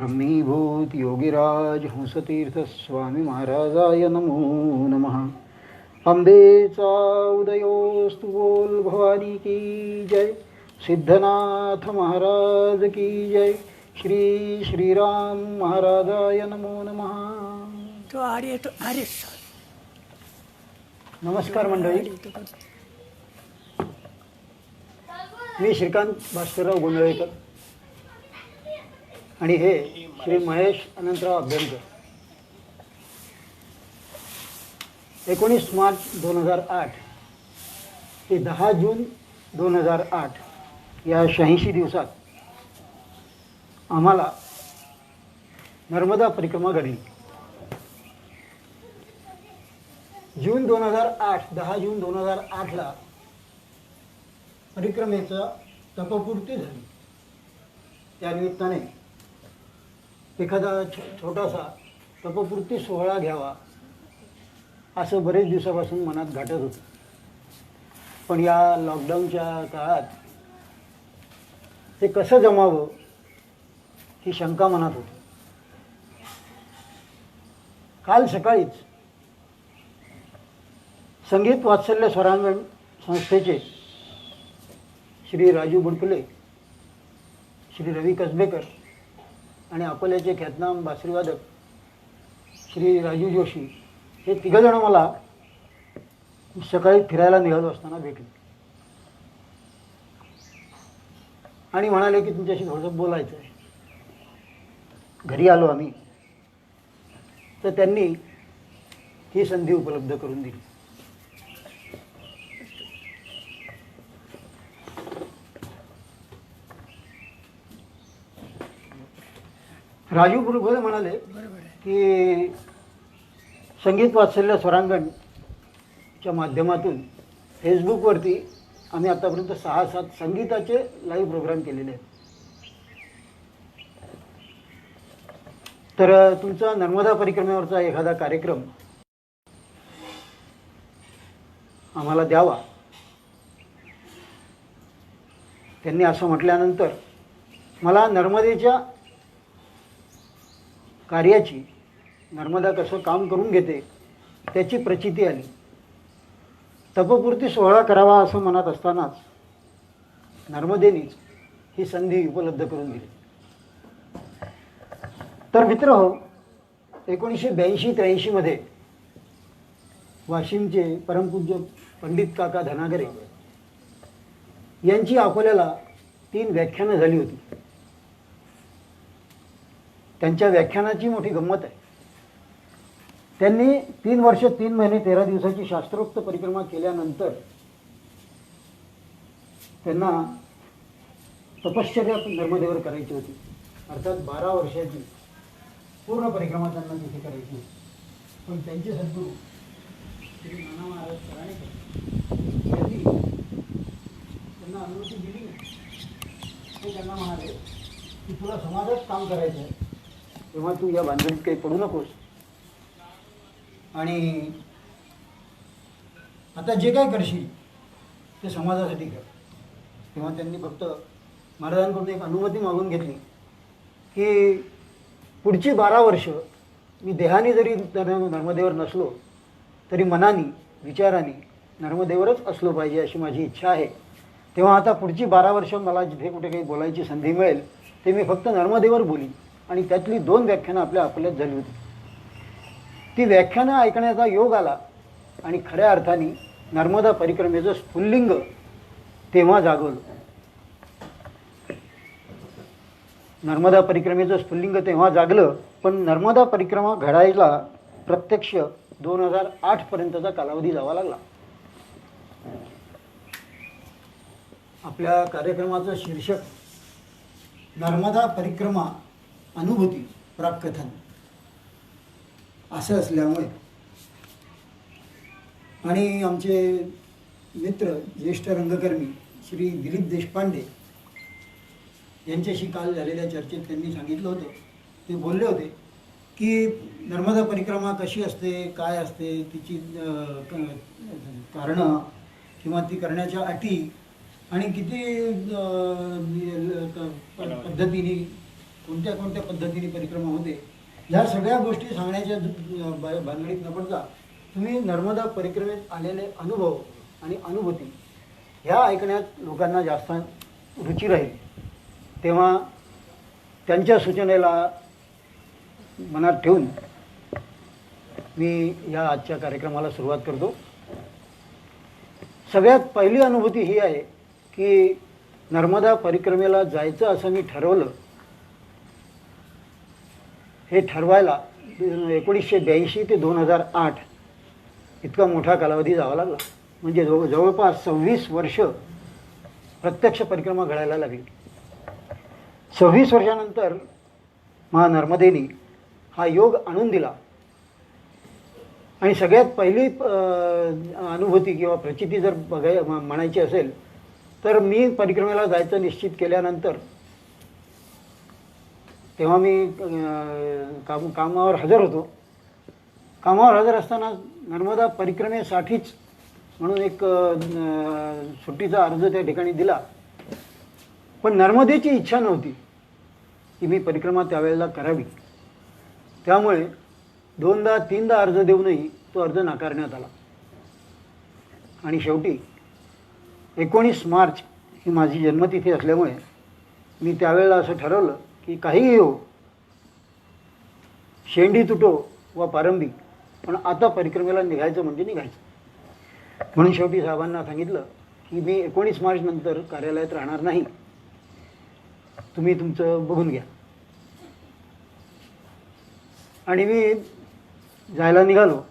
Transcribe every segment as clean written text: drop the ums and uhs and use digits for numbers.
ब्रह्मीभूत योगीराज हंसतीर्थ स्वामी महाराजाय नमो नमः. अंबेचा उदयोस्तु बोल भवानी की जय. सिद्धनाथ महाराज की जय. श्री श्रीराम महाराजाय नमो नमः. तो आर्य तो आर्य नमस्कार मंडळी. मी श्रीकांत भास्करराव गोंधळेकर आणि हे श्री महेश अनंतराव अभ्यंकर. 19 मार्च 2008 ते 10 जून 2008 या 86 दिवसात आम्हाला नर्मदा परिक्रमा घडली. जून 2008 10 जून 2008ला परिक्रमेचा तपपूर्ती झाली. त्यानिमित्ताने एखादा छोटासा तपपूर्ती सोहळा घ्यावा असं बरेच दिवसापासून मनात घाटत होतं. पण या लॉकडाऊनच्या काळात ते कसं जमावं ही शंका मनात होती. काल सकाळीच संगीत वात्सल्य स्वरांगण संस्थेचे श्री राजू बुडकुले, श्री रवी कसबेकर आणि अकोल्याचे ख्यातनाम बासरीवादक श्री राजू जोशी हे तिघंजणं मला सकाळी फिरायला निघालो असताना भेटले आणि म्हणाले की तुमच्याशी थोडंसं बोलायचं आहे. घरी आलो आम्ही तर त्यांनी ही संधी उपलब्ध करून दिली. राजू बुडकुले म्हणाले की संगीत वात्सल्य स्वरांगणच्या माध्यमातून फेसबुकवरती आम्ही आतापर्यंत 6-7 संगीताचे लाईव्ह प्रोग्राम केलेले आहेत. तर तुमचा नर्मदा परिक्रमेवरचा एखादा कार्यक्रम आम्हाला द्यावा. त्यांनी असं म्हटल्यानंतर मला नर्मदेच्या कार्याची, नर्मदा कसं काम करून घेते त्याची प्रचिती आली. तपपूर्ती सोहळा करावा असं मनात असतानाच नर्मदेनीच ही संधी उपलब्ध करून दिली. तर मित्र हो, 1982-83 मध्ये वाशिमचे परमपूज्य पंडित काका धनागरे यांची अकोल्याला 3 व्याख्यानं झाली होती. त्यांच्या व्याख्यानाची मोठी गंमत आहे. त्यांनी 3 वर्ष 3 महिने 13 दिवसाची शास्त्रोक्त परिक्रमा केल्यानंतर त्यांना तपश्चर्या नर्मदेवर करायची होती. अर्थात 12 वर्षाची पूर्ण परिक्रमा त्यांना तिथे करायची होती. पण त्यांचे सद्गुरू श्री नाना महाराज सराणेकर यांनी त्यांना अनुमती दिली नाही. ते त्यांना म्हणाले की तुला समाजात काम करायचं आहे तेव्हा तू या भानगडीत काही पडू नकोस आणि आता जे काय करशील ते समाजासाठी कर. तेव्हा त्यांनी फक्त महाराजांकडून एक अनुमती मागून घेतली की पुढची 12 वर्ष मी देहाने जरी नर्मदेवर नसलो तरी मनाने विचाराने नर्मदेवरच असलो पाहिजे अशी माझी इच्छा आहे. तेव्हा आता पुढची 12 वर्ष मला जिथे कुठे काही बोलायची संधी मिळेल ते मी फक्त नर्मदेवर बोलीन. आणि त्यातली 2 व्याख्यानं आपल्या अकोल्यात झाली होती. ती व्याख्यानं ऐकण्याचा योग आला आणि खऱ्या अर्थाने नर्मदा परिक्रमेचं स्फुल्लिंग तेव्हा जागवलं. नर्मदा परिक्रमेचं स्फुल्लिंग तेव्हा जागलं. पण नर्मदा परिक्रमा घडायला प्रत्यक्ष 2008 पर्यंतचा कालावधी जावा लागला. आपल्या कार्यक्रमाचं शीर्षक नर्मदा परिक्रमा अनुभूती प्राककथन असं असल्यामुळे आणि आमचे मित्र ज्येष्ठ रंगकर्मी श्री दिलीप देशपांडे यांच्याशी काल झालेल्या चर्चेत त्यांनी सांगितलं होतं, ते बोलले होते की नर्मदा परिक्रमा कशी असते, काय असते, तिची कारणं किंवा ती करण्याच्या अटी आणि किती पद्धतीने कोणत्या कोणत्या पद्धतीने परिक्रमा होते, ह्या सगळ्या गोष्टी सांगण्याच्या भानगडीत न पडता तुम्ही नर्मदा परिक्रमेत आलेले अनुभव आणि अनुभूती ह्या ऐकण्यात लोकांना जास्त रुची राहील. तेव्हा त्यांच्या सूचनेला मनात ठेवून मी या आजच्या कार्यक्रमाला सुरुवात करतो. सगळ्यात पहिली अनुभूती ही आहे की नर्मदा परिक्रमेला जायचं असं मी ठरवलं. हे ठरवायला 1982 ते 2008 इतका मोठा कालावधी जावा लागला. म्हणजे जवळपास 26 वर्ष प्रत्यक्ष परिक्रमा घडायला लागली. 26 वर्षानंतर नर्मदेनी हा योग आणून दिला. आणि सगळ्यात पहिली अनुभूती किंवा प्रचिती जर म्हणायची असेल तर मी परिक्रमेला जायचं निश्चित केल्यानंतर तेव्हा मी कामावर हजर होतो. कामावर हजर असताना नर्मदा परिक्रमेसाठीच म्हणून एक सुट्टीचा अर्ज त्या ठिकाणी दिला. पण नर्मदेची इच्छा नव्हती की मी परिक्रमा त्यावेळेला करावी. त्यामुळे 2दा-3दा अर्ज देऊनही तो अर्ज नाकारण्यात आला. आणि शेवटी 19 मार्च ही माझी जन्मतिथी असल्यामुळे मी त्यावेळेला असं ठरवलं की काहीही हो, शेंडी तुटो व पारंबी, पण आता परिक्रमेला निघायचं म्हणजे निघायचं. म्हणून शेवटी साहेबांना सांगितलं की मी 19 मार्च नंतर कार्यालयात राहणार नाही, तुम्ही तुमचं बघून घ्या. आणि मी जायला निघालो.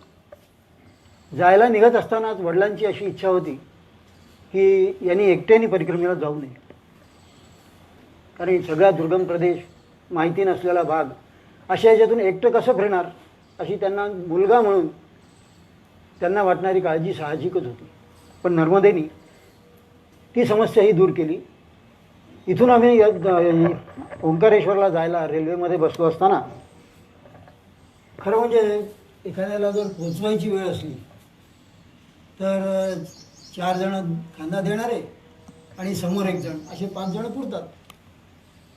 जायला निघत असतानाच वडिलांची अशी इच्छा होती की यांनी एकट्याने परिक्रमेला जाऊ नये. कारण सगळा दुर्गम प्रदेश, माहिती नसलेला भाग, अशा ह्याच्यातून एकटं कसं फिरणार अशी त्यांना मुलगा म्हणून त्यांना वाटणारी काळजी साहजिकच होती. पण नर्मदेनी ती समस्याही दूर केली. इथून आम्ही ओंकारेश्वरला जायला रेल्वेमध्ये बसलो असताना खरं म्हणजे एखाद्याला जर पोचवायची वेळ असली तर 4 जण खांदा देणारे आणि समोर 1 जण असे 5 जण पुरतात.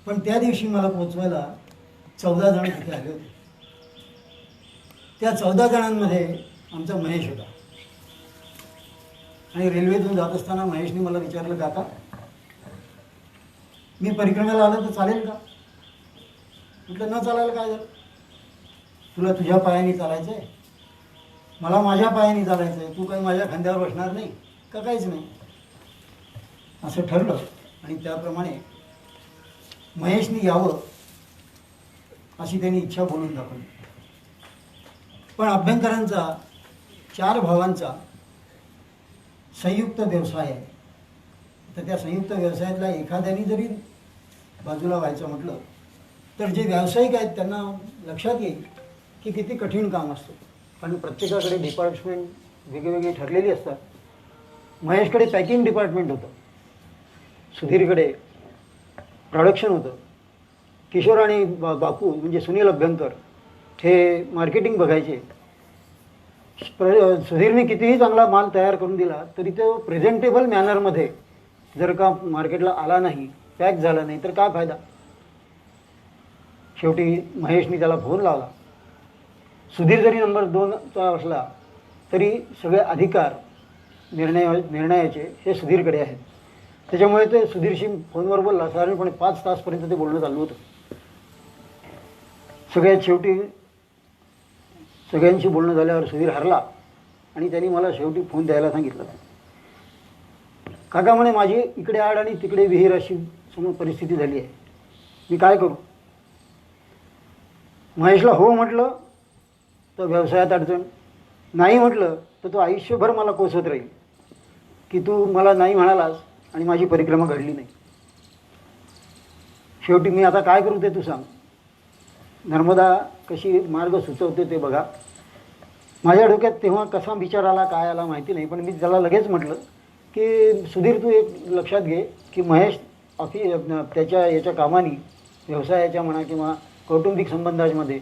पण त्या दिवशी मला पोचवायला 14 जण तिथे आले होते. त्या 14 जणांमध्ये आमचा महेश होता. आणि रेल्वेतून जात असताना महेशने मला विचारलं, काका मी परिक्रमेला आलं तर चालेल का? म्हटलं न चालायला काय झालं, तुला तुझ्या पायाने चालायचं आहे, मला माझ्या पायाने चालायचं आहे, तू काही माझ्या खांद्यावर बसणार नाही का? काहीच नाही. असं ठरलं आणि त्याप्रमाणे महेशनी यावं अशी त्यांनी इच्छा बोलून दाखवली. पण अभ्यंकरांचा 4 भावांचा संयुक्त व्यवसाय आहे. तर त्या संयुक्त व्यवसायातल्या एखाद्याने जरी बाजूला व्हायचं म्हटलं तर जे व्यावसायिक आहेत त्यांना लक्षात येईल की किती कठीण काम असतं. कारण प्रत्येकाकडे डिपार्टमेंट वेगवेगळी ठरलेली असतात. महेशकडे पॅकिंग डिपार्टमेंट होतं, सुधीरकडे प्रोडक्शन होतं, किशोर आणि बापू म्हणजे सुनील अभ्यंकर हे मार्केटिंग बघायचे. सुधीरने कितीही चांगला माल तयार करून दिला तरी तो प्रेझेंटेबल मॅनरमध्ये जर का मार्केटला आला नाही, पॅक झाला नाही तर काय फायदा. शेवटी महेशने त्याला फोन लावला. सुधीर जरी नंबर 2चा असला तरी सगळे अधिकार निर्णयाचे हे सुधीरकडे आहेत. त्याच्यामुळे ते सुधीरशी फोनवर बोलला. साधारणपणे 5 तासपर्यंत ते बोलणं चालू होतं. सगळ्यात शेवटी सगळ्यांशी बोलणं झाल्यावर सुधीर हरला आणि त्यांनी मला शेवटी फोन द्यायला सांगितलं. काका म्हणे माझी इकडे आड आणि तिकडे विहीर अशी समोर परिस्थिती झाली आहे, मी काय करू? महेशला हो म्हटलं तर व्यवसायात अडचण, नाही म्हटलं तर तो आयुष्यभर मला कोसत राहील की तू मला नाही म्हणालास आणि माझी परिक्रमा घडली नाही. शेवटी मी आता काय करू ते तू सांग. नर्मदा कशी मार्ग सुचवते ते बघा. माझ्या डोक्यात तेव्हा कसा विचार आला काय आला माहिती नाही, पण मी त्याला लगेच म्हटलं की सुधीर तू एक लक्षात घे की महेश त्याच्या याच्या कामाने व्यवसायाच्या म्हणा किंवा कौटुंबिक संबंधांमध्ये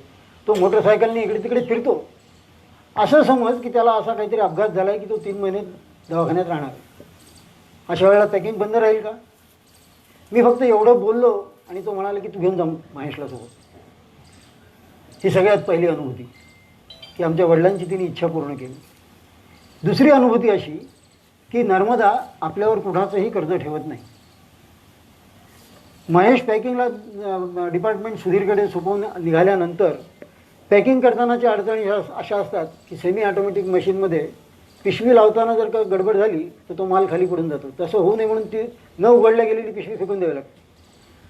तो मोटरसायकलने इकडे तिकडे फिरतो. असं समज की त्याला असा काहीतरी अपघात झाला आहे की तो 3 महिने दवाखान्यात राहणार. अशा वेळेला पॅकिंग बंद राहील का? मी फक्त एवढं बोललो आणि तो म्हणाला की तू घेऊन जा महेशला सोबत. ही सगळ्यात पहिली अनुभूती की आमच्या वडिलांची तिने इच्छा पूर्ण केली. दुसरी अनुभूती अशी की नर्मदा आपल्यावर कुणाचंही कर्ज ठेवत नाही. महेश पॅकिंगला डिपार्टमेंट सुधीरकडे सोपवून निघाल्यानंतर पॅकिंग करतानाच्या अडचणी अशा असतात की सेमी ऑटोमॅटिक मशीनमध्ये पिशवी लावताना जर का गडबड झाली तर तो माल खाली पडून जातो. तसं होऊ नये म्हणून ती न उघडल्या गेलेली पिशवी फेकून द्यावी लागते.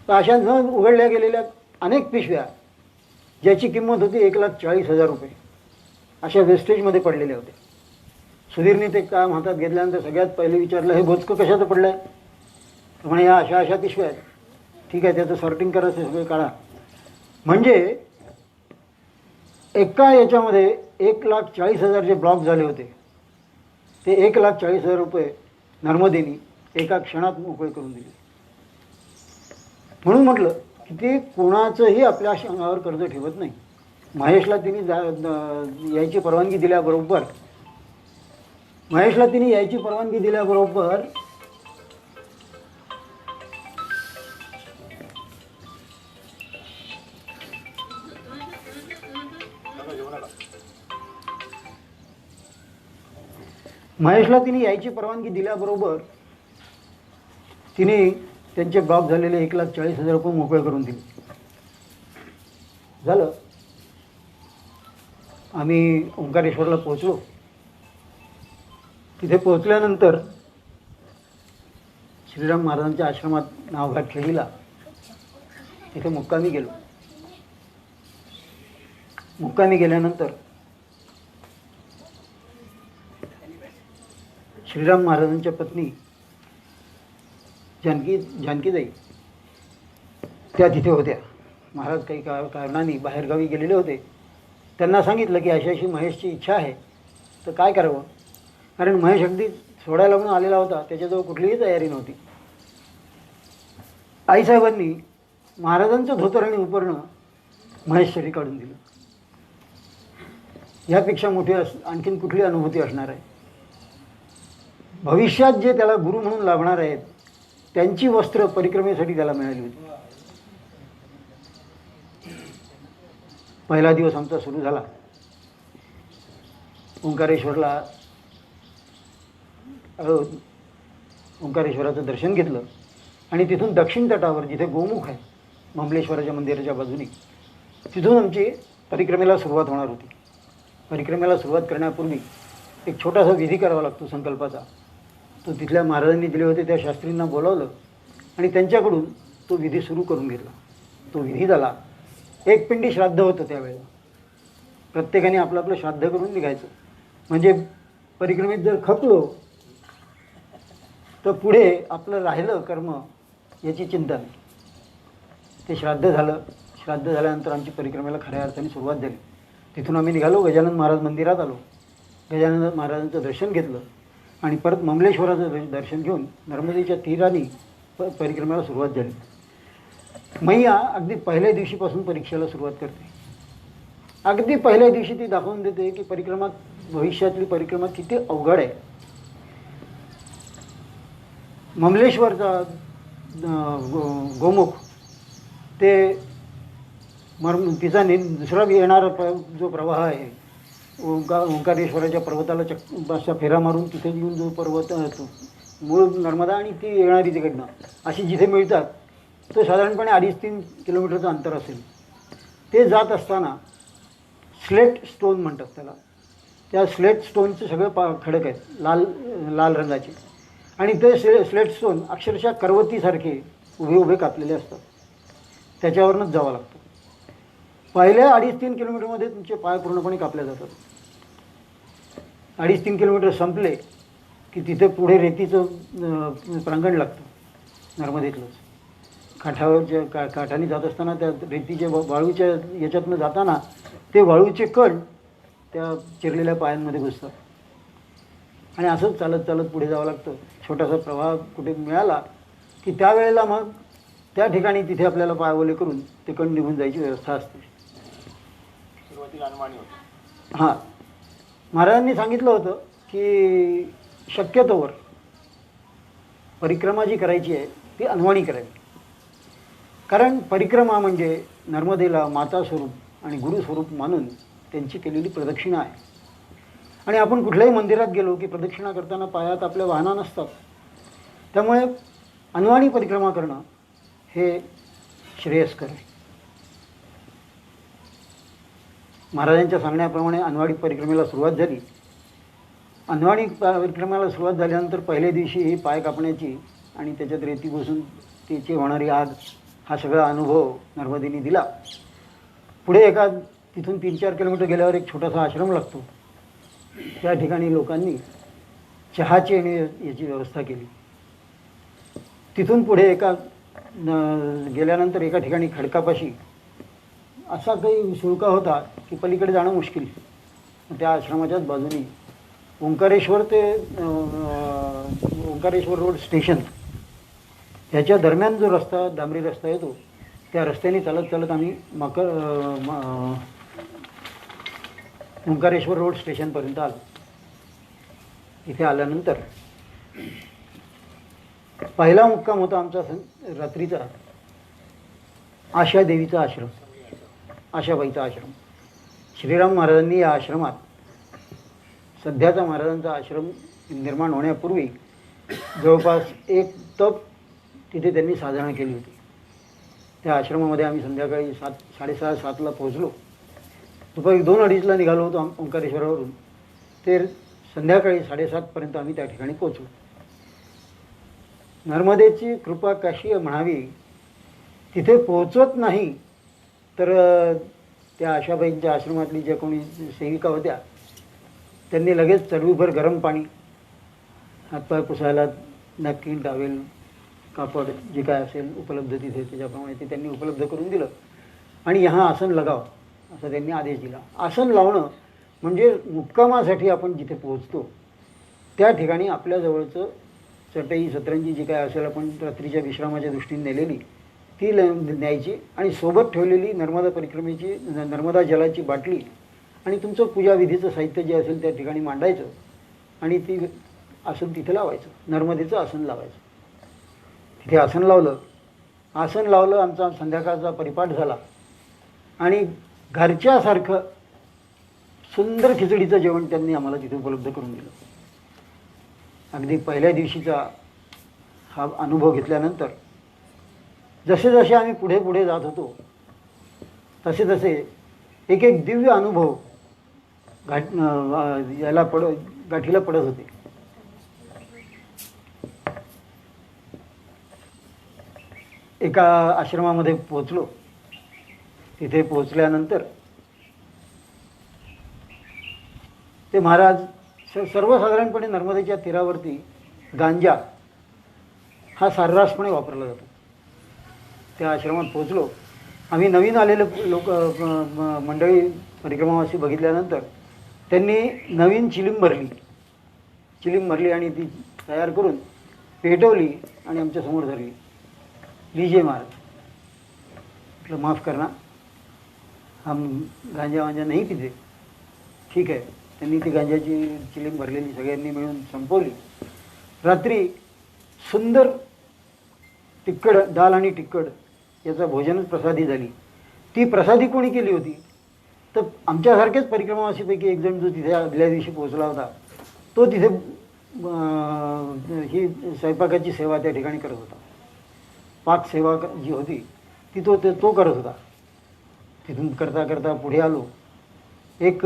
तर अशा न उघडल्या गेलेल्या अनेक पिशव्या ज्याची किंमत होती 1,40,000 रुपये अशा वेस्टेजमध्ये पडलेल्या होत्या. सुधीरने ते काम हातात घेतल्यानंतर सगळ्यात पहिले विचारलं, हे बोचकं कशाचं पडलं आहे? म्हणे या अशा अशा पिशव्या आहेत. ठीक आहे, त्याचं सॉर्टिंग करायचं सगळे काढा. म्हणजे एका याच्यामध्ये 1,40,000 जे ब्लॉक झाले होते ते 1,40,000 रुपये नर्मदेनी एका क्षणात मोकळे करून दिले. म्हणून म्हटलं की ते कोणाचंही आपल्या अंगावर कर्ज ठेवत नाही. महेशला तिने यायची परवानगी दिल्याबरोबर तिने त्यांचे ब्लॉक झालेले 1,40,000 रुपये मोकळे करून दिले. झालं. आम्ही ओंकारेश्वरला पोहोचलो. तिथे पोहोचल्यानंतर श्रीराम महाराजांच्या आश्रमात नावघाट खेळीला तिथे मुक्कामी गेलो. मुक्कामी गेल्यानंतर श्रीराम महाराजांच्या पत्नी जानकीताई त्या तिथे होत्या. महाराज काही कारणाने बाहेरगावी गेलेले होते. त्यांना सांगितलं की अशी अशी महेशची इच्छा आहे, तर काय करावं. कारण महेश अगदी सोडायला म्हणून आलेला होता, त्याच्याजवळ कुठलीही तयारी नव्हती. आईसाहेबांनी महाराजांचं धोतर आणि उपरणं महेशसाठी काढून दिलं. यापेक्षा मोठी आणखीन कुठली अनुभूती असणार आहे. भविष्यात जे त्याला गुरु म्हणून लाभणार आहेत त्यांची वस्त्र परिक्रमेसाठी त्याला मिळाली होती. पहिला दिवस आमचा सुरू झाला. ओंकारेश्वराचं दर्शन घेतलं आणि तिथून दक्षिण तटावर जिथे गोमुख आहे ममलेश्वराच्या मंदिराच्या बाजूने, तिथून आमची परिक्रमेला सुरुवात होणार होती. परिक्रमेला सुरुवात करण्यापूर्वी एक छोटासा विधी करावा लागतो संकल्पाचा. तो तिथल्या महाराजांनी दिले होते त्या शास्त्रींना बोलावलं आणि त्यांच्याकडून तो विधी सुरू करून घेतला. तो विधी झाला. एक पिंडी श्राद्ध होतं त्यावेळेला. प्रत्येकाने आपलं आपलं श्राद्ध करून निघायचं. म्हणजे परिक्रमेत जर खपलो तर पुढे आपलं राहिलं कर्म याची चिंता नाही. ते श्राद्ध झालं. श्राद्ध झाल्यानंतर आमची परिक्रमेला खऱ्या अर्थाने सुरुवात झाली. तिथून आम्ही निघालो. गजानन महाराज मंदिरात आलो. गजानन महाराजांचं दर्शन घेतलं आणि परत ममलेश्वराचं दर्शन घेऊन नर्मदेच्या तीराने परिक्रमेला सुरुवात झाली. मैया अगदी पहिल्या दिवशीपासून परीक्षेला सुरुवात करते. अगदी पहिल्या दिवशी ती दाखवून देते की भविष्यातली परिक्रमा किती अवघड आहे. ममलेश्वरचा गोमुख ते तिचा दुसरा येणारा जो प्रवाह आहे ओंकारेश्वराच्या पर्वताला असा फेरा मारून तिथे येऊन जो पर्वत मूळ नर्मदा आणि ती येणारी तिकडनं अशी जिथे मिळतात तो साधारणपणे 2.5-3 किलोमीटरचं अंतर असेल. ते जात असताना स्लेट स्टोन म्हणतात त्याला. त्या स्लेट स्टोनचे सगळे खडक आहेत लाल रंगाचे आणि ते स्लेट स्टोन अक्षरशः करवतीसारखे उभे उभे कापलेले असतात. त्याच्यावरूनच जावं लागतं. पहिल्या 2.5-3 किलोमीटरमध्ये तुमचे पाय पूर्णपणे कापले जातात. 2.5-3 किलोमीटर संपले की तिथे पुढे रेतीचं प्रांगण लागतं नर्मदेतलंच. काठाने जात असताना त्या रेतीच्या वाळूच्या याच्यातनं जाताना ते वाळूचे कण त्या चिरलेल्या पायांमध्ये घुसतात आणि असंच चालत चालत पुढे जावं लागतं. छोटासा प्रवाह कुठे मिळाला की त्यावेळेला मग त्या ठिकाणी तिथे आपल्याला पायवले करून ते कण निघून जायची व्यवस्था असते. सुरुवातीला अनुमानी होतं. हां, महाराजांनी सांगितलं होतं की शक्यतोवर परिक्रमा जी करायची आहे ती अनवाणी करावी. कारण परिक्रमा म्हणजे नर्मदेला माता स्वरूप आणि गुरु स्वरूप मानून त्यांची केलेली प्रदक्षिणा आहे. आणि आपण कुठल्याही मंदिरात गेलो की प्रदक्षिणा करताना पायात आपल्या वाहना नसतात. त्यामुळे अनवाणी परिक्रमा करणं हे श्रेयस्कर आहे. महाराजांच्या सांगण्याप्रमाणे अनवाणी परिक्रमेला सुरुवात झाली. अनवाणी परिक्रमेला सुरुवात झाल्यानंतर पहिल्या दिवशी ही पाय कापण्याची आणि त्याच्यात रेती बसून त्याची होणारी आग हा सगळा अनुभव नर्मदेने दिला. पुढे एका तिथून 3-4 किलोमीटर गेल्यावर एक छोटासा आश्रम लागतो. त्या ठिकाणी लोकांनी चहाची आणि याची व्यवस्था केली. तिथून पुढे गेल्यानंतर एका ठिकाणी खडकापाशी असा काही शुल्क होता की पलीकडे जाणं मुश्किल. त्या आश्रमाच्याच बाजूनी ओंकारेश्वर ते ओंकारेश्वर रोड स्टेशन ह्याच्या दरम्यान जो रस्ता डांबरी रस्ता येतो त्या रस्त्याने चालत चालत आम्ही ओंकारेश्वर रोड स्टेशनपर्यंत आलो. इथे आल्यानंतर पहिला मुक्काम होता आमचा रात्रीचा आशादेवीचा आश्रम, आशाबाईचा आश्रम. श्रीराम महाराजांनी या आश्रमात सध्याचा महाराजांचा आश्रम निर्माण होण्यापूर्वी जवळपास एक तप तिथे त्यांनी साधना केली होती. त्या आश्रमामध्ये आम्ही संध्याकाळी 6:30-7ला पोहोचलो. दुपारी 2-2:30ला निघालो होतो ओंकारेश्वरावरून. ते संध्याकाळी 7:30पर्यंत आम्ही त्या ठिकाणी पोहोचलो. नर्मदेची कृपा कशी म्हणावी, तिथे पोहोचत नाही तर त्या आशाबाईंच्या आश्रमातली ज्या कोणी सेविका होत्या त्यांनी लगेच चढवीभर गरम पाणी, हातपाय पुसायला नॅपकिन, टॉवेल, कापड जे काय असेल उपलब्ध तिथे त्याच्याप्रमाणे ते त्यांनी उपलब्ध करून दिलं. आणि ह्या आसन लगाव असा त्यांनी आदेश दिला. आसन लावणं म्हणजे मुक्कामासाठी आपण जिथे पोहोचतो त्या ठिकाणी आपल्याजवळचं चटई सतरंजी जी काय असेल आपण रात्रीच्या विश्रामाच्या दृष्टीने नेलेली ती न्यायची आणि सोबत ठेवलेली नर्मदा परिक्रमेची नर्मदा जलाची बाटली आणि तुमचं पूजाविधीचं साहित्य जे असेल त्या ठिकाणी मांडायचं आणि ती आसन तिथे लावायचं. नर्मदेचं आसन लावायचं. तिथे आसन लावलं. आमचा संध्याकाळचा परिपाठ झाला आणि घरच्यासारखं सुंदर खिचडीचं जेवण त्यांनी आम्हाला तिथे उपलब्ध करून दिलं. अगदी पहिल्या दिवशीचा हा अनुभव घेतल्यानंतर जसे जसे आम्ही पुढे पुढे जात होतो तसे तसे एक एक दिव्य अनुभव गाठीला पडत होते. एका आश्रमामध्ये पोचलो. तिथे पोचल्यानंतर ते महाराज सर्वसाधारणपणे नर्मदेच्या तीरावरती गांजा हा सर्रासपणे वापरला जातो. त्या आश्रमात पोचलो. आम्ही नवीन आलेले लोक मंडळी परिक्रमावासी बघितल्यानंतर त्यांनी नवीन चिलीम भरली आणि ती तयार करून पेटवली आणि आमच्यासमोर धरली. लीजिए महाराज. म्हटलं माफ़ करना, हम गांजा नाही पिते. ठीक आहे. त्यांनी ती गांजाची चिलीम भरलेली सगळ्यांनी मिळून संपवली. रात्री सुंदर तिक्कड दाल आणि तिक्कड याचा भोजनच प्रसादी झाली. ती प्रसादी कोणी केली होती तर आमच्यासारखेच परिक्रमावासीपैकी एक जण जो तिथे आदल्या दिवशी पोहोचला होता तो तिथे ही स्वयंपाकाची सेवा त्या ठिकाणी करत होता. पाक सेवा जी होती ती तो करत होता. तिथून करता करता पुढे आलो. एक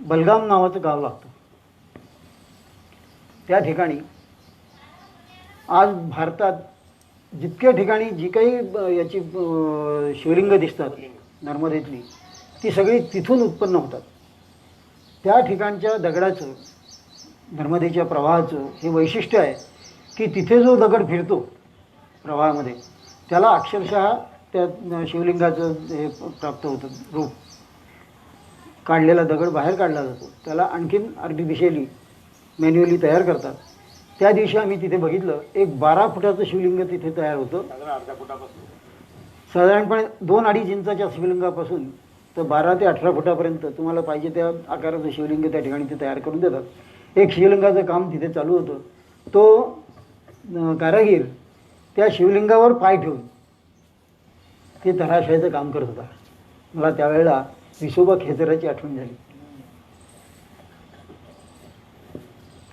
बलगाम नावाचं गाव लागतं. त्या ठिकाणी आज भारतात जितक्या ठिकाणी जी काही याची शिवलिंग दिसतात नर्मदेतली ती सगळी तिथून उत्पन्न होतात. त्या ठिकाणच्या दगडाचं नर्मदेच्या प्रवाहाचं हे वैशिष्ट्य आहे की तिथे जो दगड फिरतो प्रवाहामध्ये त्याला अक्षरशः त्या शिवलिंगाचं हे प्राप्त होतं रूप. काढलेला दगड बाहेर काढला जातो. त्याला आणखीन आर्टिफिशियली मॅन्युअली तयार करतात. त्या दिवशी आम्ही तिथे बघितलं एक 12 फुटाचं शिवलिंग तिथे तयार होतं. अर्ध्या फुटापासून साधारणपणे 2-2.5 इंचाच्या शिवलिंगापासून तर 12 ते 18 फुटापर्यंत तुम्हाला पाहिजे त्या आकाराचं शिवलिंग त्या ठिकाणी ते तयार करून देतात. एक शिवलिंगाचं काम तिथे चालू होतं. तो कारागीर त्या शिवलिंगावर पाय ठेवून ते तराशायचं काम करत होता. मला त्यावेळेला विसोबा खेचराची आठवण झाली.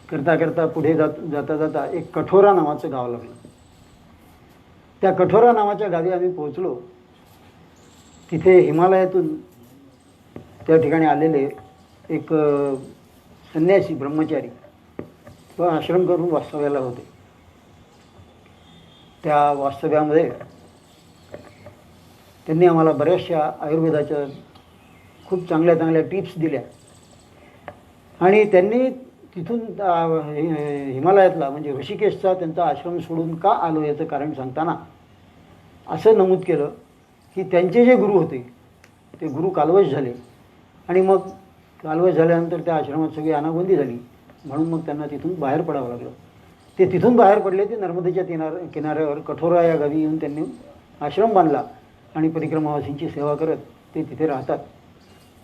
करता करता पुढे जाता जाता एक कठोरा नावाचं गाव लागलं. त्या कठोरा नावाच्या गावी आम्ही पोहोचलो. तिथे हिमालयातून त्या ठिकाणी आलेले एक संन्यासी ब्रह्मचारी व आश्रम करून वास्तव्याला होते. त्या वास्तव्यामध्ये त्यांनी आम्हाला बऱ्याचशा आयुर्वेदाच्या खूप चांगल्या चांगल्या टिप्स दिल्या आणि त्यांनी तिथून हिमालयातला म्हणजे ऋषिकेशचा त्यांचा आश्रम सोडून का आलो याचं कारण सांगताना असं नमूद केलं की त्यांचे जे गुरु होते ते गुरु कालवश झाले आणि मग कालवश झाल्यानंतर त्या आश्रमात सगळी अनागोंदी झाली, म्हणून मग त्यांना तिथून बाहेर पडावं लागलं. ते तिथून बाहेर पडले. ते नर्मदेच्या किनाऱ्यावर कठोरा या गावी येऊन त्यांनी आश्रम बांधला आणि परिक्रमावासींची सेवा करत ते तिथे राहतात.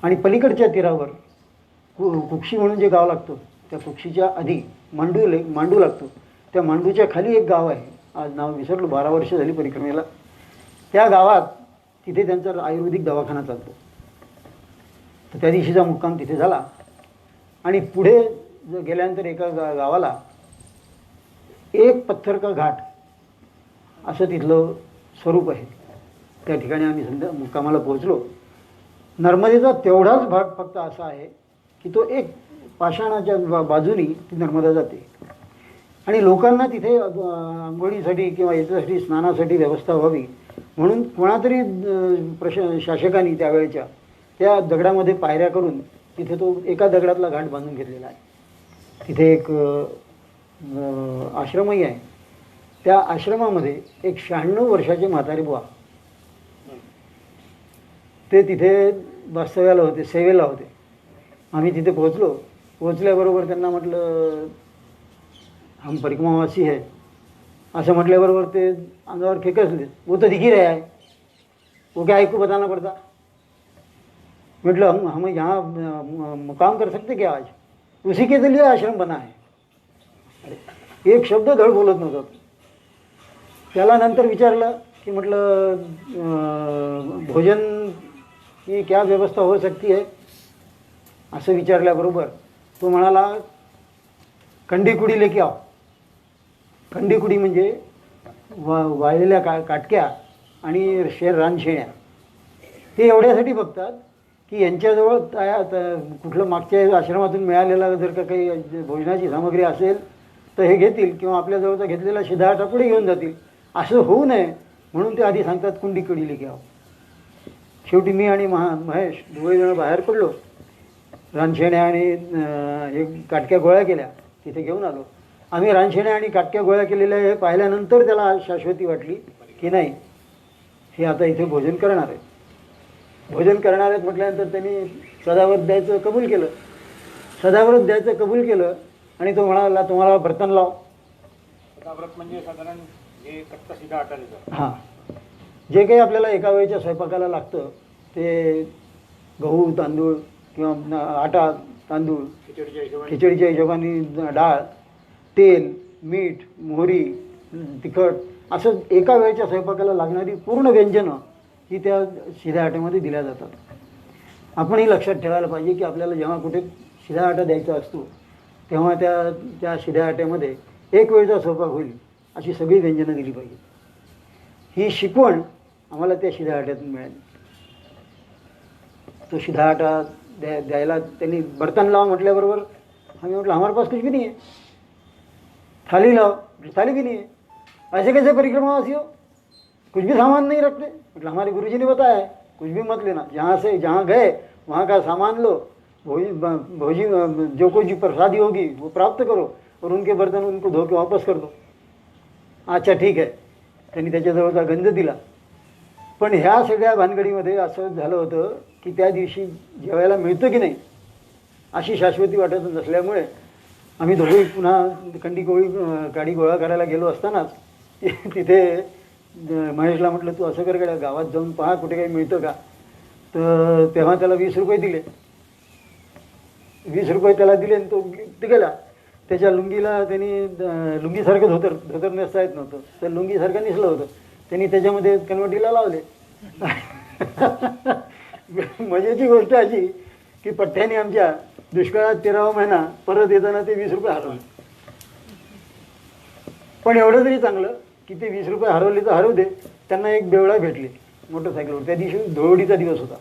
आणि पलीकडच्या तीरावर कुक्षी म्हणून जे गाव लागतं त्या कुक्षीच्या आधी मांडू लागतो. त्या मांडूच्या खाली एक गाव आहे, आज नाव विसरलो, 12 वर्ष झाली परिक्रमेला. त्या गावात तिथे त्यांचा आयुर्वेदिक दवाखाना चालतो. तर त्या दिवशीचा मुक्काम तिथे झाला आणि पुढे गेल्यानंतर एका गावाला एक पत्थर का घाट असं तिथलं स्वरूप आहे. त्या ठिकाणी आम्ही मुक्कामाला पोहोचलो. नर्मदेचा तेवढाच भाग फक्त असा आहे की तो एक पाषाणाच्या बाजूनी ती नर्मदा जाते आणि लोकांना तिथे आंघोळीसाठी किंवा याच्यासाठी स्नानासाठी व्यवस्था व्हावी म्हणून कोणातरी शासकांनी त्यावेळेच्या त्या दगडामध्ये पायऱ्या करून तिथे तो एका दगडातला घाट बांधून घेतलेला आहे. तिथे एक आश्रमही आहे. त्या आश्रमामध्ये एक 96 वर्षाचे म्हातारे बुवा ते तिथे वास्तव्याला होते, सेवेला होते. आम्ही तिथे पोहोचल्याबरोबर त्यांना म्हटलं हम परिक्रमावासी है असं म्हटल्याबरोबर ते अंगावर खेकसले. वो तो दिख ही रहा है, वो क्या आपको बताना पड़ता. मतलब हम यहाँ मुकाम कर सकते क्या आज, उसी के लिए आश्रम बना है. एक शब्द धड बोलत नव्हता. त्याला नंतर विचारलं की म्हटलं भोजन की क्या व्यवस्था हो सकती है असं विचारल्याबरोबर तो म्हणाला कंडीकुडी लेके आओ. कंडीकुडी म्हणजे वाळलेल्या काटक्या आणि रानशेण्या. ते एवढ्यासाठी बघतात की यांच्याजवळ कुठलं मागच्या आश्रमातून मिळालेला जर का काही भोजनाची सामग्री असेल तर हे घेतील किंवा आपल्याजवळचा घेतलेला शिधाटा पुढे घेऊन जातील. असं होऊ नये म्हणून ते आधी सांगतात कुंडीकुडी लेके आओ. शेवटी मी आणि महेश दोघे जण बाहेर पडलो. रानशेण्या आणि हे काटक्या गोळ्या केल्या, तिथे घेऊन आलो. आम्ही रानशेण्या आणि काटक्या गोळ्या केलेल्या हे पाहिल्यानंतर त्याला शाश्वती वाटली की नाही हे आता इथे भोजन करणार आहे. भोजन करणार आहेत म्हटल्यानंतर त्यांनी सदाव्रत द्यायचं कबूल केलं. सदाव्रत द्यायचं कबूल केलं आणि तो म्हणाला तुम्हाला बर्तन लाव. सदाव्रत म्हणजे साधारण हे कच्चा शिधा आटा देतं. हां, जे काही आपल्याला एका वेळेच्या स्वयंपाकाला लागतं ते गहू तांदूळ किंवा आटा तांदूळ, खिचडीच्या हिशोबाने डाळ, तेल, मीठ, मोहरी, तिखट असं एका वेळेच्या स्वयंपाकाला लागणारी पूर्ण व्यंजनं ही त्या शिध्या आट्यामध्ये दिल्या जातात. आपणही लक्षात ठेवायला पाहिजे की आपल्याला जेव्हा कुठे शिधा आटा द्यायचा असतो तेव्हा त्या शिध्या आट्यामध्ये एक वेळचा स्वयंपाक होईल अशी सगळी व्यंजनं दिली पाहिजे. ही शिकवण आम्हाला त्या शिध्या आट्यातून मिळाली. तो शिधा आटा द्यायला त्यांनी बर्तन लाव म्हटल्याबरोबर आम्ही म्हटलं हमारे पास कुछ भी नहीं है. थाली लाओ, थाली भी नहीं है. ऐसे कैसे परिक्रमावासी हो, कुछ भी सामान नहीं रखते. मतलब हमारे गुरुजी ने बताया है कुछ भी मत लेना, जहाँ गए वहाँ का सामान लो, भोजी जो कुछ प्रसादी होगी वो प्राप्त करो और उनके बर्तन उनको धो के वापस कर दो. अच्छा ठीक आहे. त्यांनी त्याच्याजवळचा गंध दिला. पण ह्या सगळ्या भानगडीमध्ये असं झालं होतं की त्या दिवशी जेवायला मिळतं की नाही अशी शाश्वती वाटत नसल्यामुळे आम्ही दोघेही पुन्हा गाडी गोळा करायला गेलो असतानाच तिथे महेशला म्हटलं तू असं कर गड्या गावात जाऊन पहा कुठे काही मिळतं का. तर तेव्हा त्याला 20 रुपये दिले. 20 रुपये त्याला दिले आणि तो गेला. त्याच्या लुंगीला त्यांनी लुंगीसारखं धोतर नेसता येत नव्हतं तर लुंगीसारखं नेसलं होतं. त्यांनी त्याच्यामध्ये कन्वर्टीला लावले मजेची गोष्ट अशी की पठ्ठ्याने आमच्या दुष्काळात 13वा महिना परत येताना ते 20 रुपये हरवले. पण एवढं तरी चांगलं की ते 20 रुपये हरवले तर हरवू दे, त्यांना एक बेवडा भेटले मोटरसायकलवर. त्या दिवशी धुळवडीचा दिवस होता.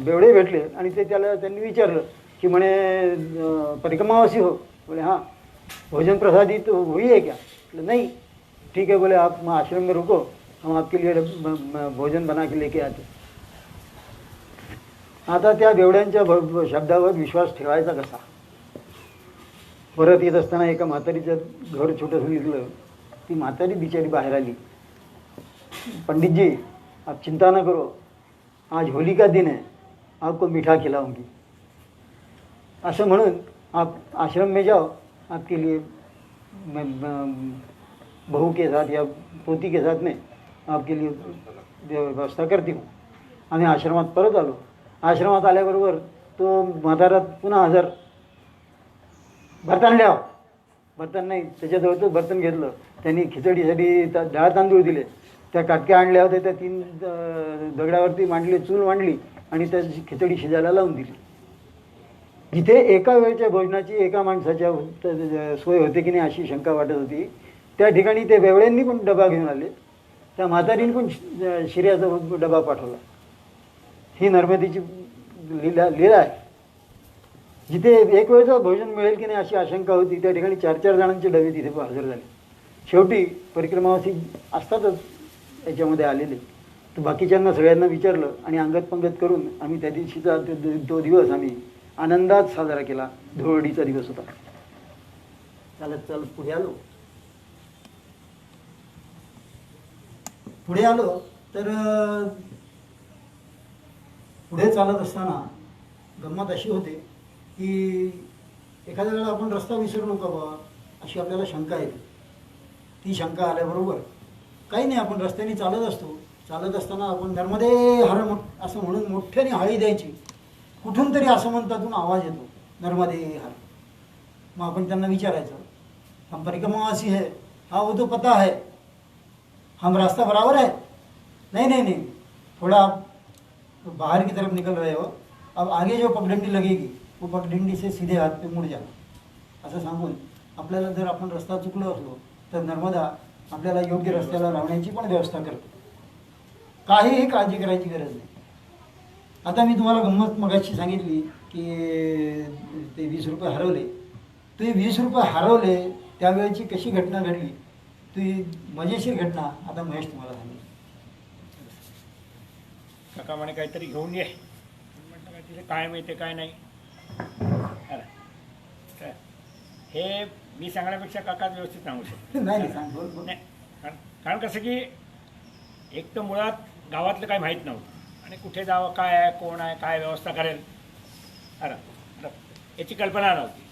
बेवडे भेटले आणि ते त्यांनी विचारलं की म्हणे परिक्रमावासी हो? बोले हाँ. भोजन प्रसादित हुई है क्या? बोले नहीं. ठीक है. बोले आप आश्रम में रुको, हम आपके लिए भोजन बना के लेके आते. आता त्या बेवड्यांच्या शब्दावर विश्वास ठेवायचा कसा? परत येत असताना एका म्हातारीचं घर छोटंसं दिसलं. ती म्हातारी बिचारी बाहेर आली. पंडित जी, आप चिंता न करो, आज होली का दिन है, आपको मीठा खिलाऊंगी. असं म्हणून आप आश्रम में जाओ, आपके लिए बहू के साथ या पोती के साथ में आपके लिए व्यवस्था करती हूँ. आम्ही आश्रमात परत आलो. आश्रमात आल्याबरोबर तो म्हातारा पुन्हा हजर. बर्तन लिहाव. बर्तन नाही, त्याच्याजवळचं बर्तन घेतलं. त्यांनी खिचडीसाठी डाळ तांदूळ दिले. त्या काटक्या आणल्या होत्या, त्या 3 दगडावरती मांडली, चूल मांडली आणि त्या खिचडी शिजायला लावून दिली. जिथे एका वेळच्या भोजनाची एका माणसाच्या सोय होते की नाही अशी शंका वाटत होती, त्या ठिकाणी ते बेवड्यांनी पण डबा घेऊन आले. त्या म्हातारीने पण शिऱ्याचा डबा पाठवला. ही नर्मदेची लीला आहे. जिथे एक वेळचं भोजन मिळेल की नाही अशी आशंका होती, त्या ठिकाणी 4-4 जणांचे डबे तिथे हजर झाले. शेवटी परिक्रमावासी असतातच याच्यामध्ये आलेले. तर बाकीच्यांना सगळ्यांना विचारलं आणि अंगत पंगत करून आम्ही त्या दिवशीचा तो दिवस आम्ही आनंदात साजरा केला. धुळवडीचा दिवस होता. चालत पुढे आलो. तर पुढे चालत असताना गंमत अशी होते की एखाद्या वेळेला आपण रस्ता विसरू नका बाबा अशी आपल्याला शंका येते. ती शंका आल्याबरोबर काही नाही, आपण रस्त्याने चालत असतो. चालत असताना आपण नर्मदे हर असं म्हणून मोठ्याने हाळी द्यायची. कुठून तरी आसमंतातून आवाज येतो, नर्मदे हर. मग आपण त्यांना विचारायचं, हम परिक्रमावासी है? हाँ वो तो पता है. हम रास्ता बराबर है? नहीं नहीं नहीं, थोड़ा आप बाहर की तरफ निकल रहे हो, अब आगे जो पगडंडी लगेगी वो पगडंडी से सीधे हाथ पे मुड़ जाना. असं सांगून आपल्याला जर आपण रस्ता चुकलो असलो तर नर्मदा आपल्याला योग्य रस्त्याला लावण्याची पण व्यवस्था करते. काहीही काळजी करायची गरज नाही. आता मी तुम्हाला गंमत मगाशी सांगितली की ते 20 रुपये हरवले. ते 20 रुपये हरवले त्यावेळेची कशी घटना घडली, ती मजेशीर घटना आता महेश तुम्हाला सांगेल. काका म्हणे काहीतरी घेऊन ये. म्हटलं काय तिथे काय मिळते काय नाही. अरे हे मी सांगण्यापेक्षा काका व्यवस्थित सांगू शकतो. नाही सांग बोल बोल. नाही कारण कसं की एक तर मुळात गावातलं काही माहीत नव्हतं आणि कुठे जावं, काय आहे, कोण आहे, काय व्यवस्था करेल, अरे याची कल्पना नव्हती.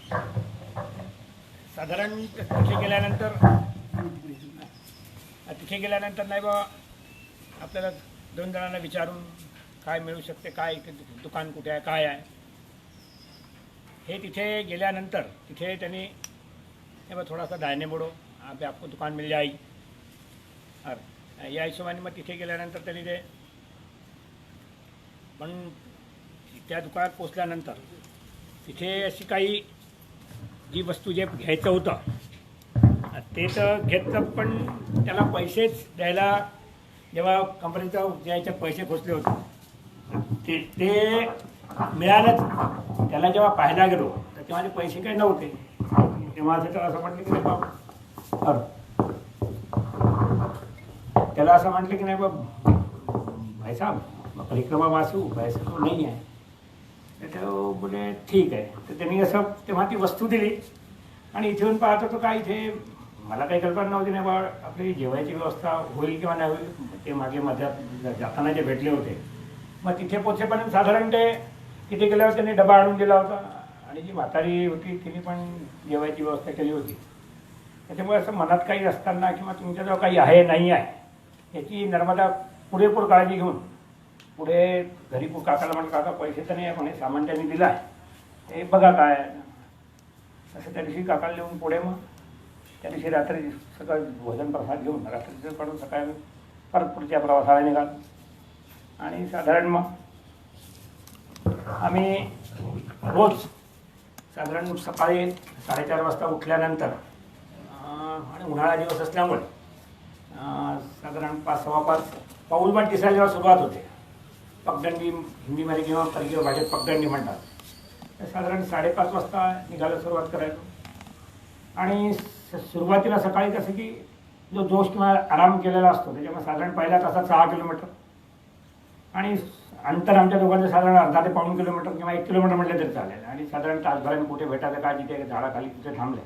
साधारण तिथे गेल्यानंतर नाही बा आपल्याला 2 जणांना विचारून काय मिळू शकते, काय दुकान कुठे आहे, काय आहे हे. तिथे गेल्यानंतर तिथे त्यांनी हे बा थोडासा दाहिने मोडो, पे आपको दुकान मिल जाएगी. अरे या हिशोबाने मग तिथे गेल्यानंतर त्यांनी ते पण त्या दुकानात पोचल्यानंतर तिथे अशी काही जी वस्तू जे घ्यायचं होतं ते तर घेतलं, पण त्याला पैसेच द्यायला जेव्हा कंपनीचं द्यायचे पैसे खोचले होते ते मिळालंच. त्याला जेव्हा पाहायला गेलो तर तेव्हा ते पैसे काही नव्हते. तेव्हा असं म्हटलं की नाही बाबा, त्याला असं म्हटलं की नाही बाबा भाई साहब परिक्रमा वाचू पैसे तो नाही आहे. तर तो बोले ठीक आहे. तर त्यांनी असं तेव्हा ती वस्तू दिली आणि इथे येऊन पाहत होतो काय इथे मला काही कल्पना नव्हती नाही बा आपली जेवायची व्यवस्था होईल किंवा नाही होईल. ते मागे मध्यात जाताना जे भेटले होते मग तिथे पोचेपर्यंत साधारण ते तिथे गेल्यावर त्यांनी डबा आणून दिला होता आणि जी म्हातारी होती तिने पण जेवायची व्यवस्था केली होती. त्याच्यामुळे असं मनात काही असताना किंवा तुमच्याजवळ काही आहे नाही आहे याची नर्मदा पुरेपूर काळजी घेऊन पुढे घरी काकाला म्हणे काका पैसे तर नाही आहे म्हणे, सामान त्यांनी दिलं आहे, हे बघा काय असं त्या दिवशी काकाला लिहून पुढे मग त्या दिवशी रात्री सकाळी भोजन प्रसाद घेऊन रात्रीचं काढून सकाळी परत पुढच्या प्रवासाला निघालो. आणि साधारण मग आम्ही रोज साधारण सकाळी 4:30 वाजता उठल्यानंतर आणि उन्हाळा दिवस असल्यामुळे साधारण 5:15 पाऊलवाट दिसायला जेव्हा सुरुवात होते, पगडंडी हिंदीमध्ये किंवा परकीय भाषेत पगडंडी म्हणतात, तर साधारण 5:30 वाजता निघायला सुरुवात करायचो. आणि सुरुवातीला सकाळी कसं की जो जोश किंवा आराम केलेला असतो त्याच्यामुळे साधारण पहिल्या तासात 6 किलोमीटर आणि अंतर आमच्या दोघांचं साधारण अर्धा ते पाऊण किलोमीटर किंवा 1 किलोमीटर म्हटलं तरी चालेल. आणि साधारण तासभराने कुठे भेटायचं काय, जिथे झाडाखाली कुठे थांबले.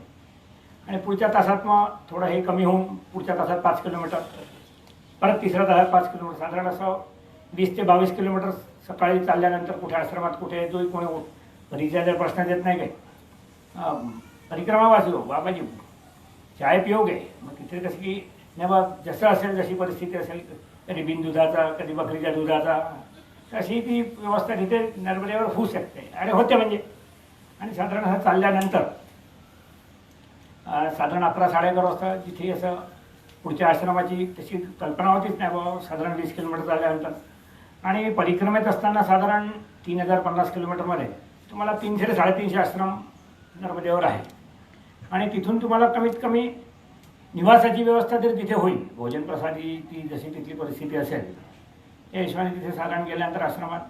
आणि पुढच्या तासात मग थोडं हे कमी होऊन पुढच्या तासात 5 किलोमीटर, परत तिसऱ्या तासात 5 किलोमीटर, साधारण असं 20 ते 22 किलोमीटर सकाळी चालल्यानंतर कुठे आश्रमात कुठे जो कोणी घरीच्या जर प्रश्न देत नाही काय, परिक्रमा वाचलो बाबाजी चाय पिओगे, मग तिथे कसं की नाही बा जसं असेल जशी परिस्थिती असेल, कधी बिन दुधाचा कधी बकरीच्या दुधाचा, तशी ती व्यवस्था तिथे नर्मदेवर होऊ शकते आणि होते म्हणजे. आणि साधारण असं चालल्यानंतर साधारण 11-11:30 वाजता जिथे असं पुढच्या आश्रमाची तशी कल्पना होतीच नाही बाबा, साधारण 20 किलोमीटर चालल्यानंतर. आणि परिक्रमेत असताना साधारण 3050 किलोमीटरमध्ये तुम्हाला 300 ते 350 आश्रम नर्मदेवर आहे. आणि तिथून तुम्हाला कमीत कमी निवासाची व्यवस्था तरी तिथे होईल, भोजन प्रसादी ती जशी तिथली परिस्थिती असेल या हिशोबाने तिथे साधारण गेल्यानंतर आश्रमात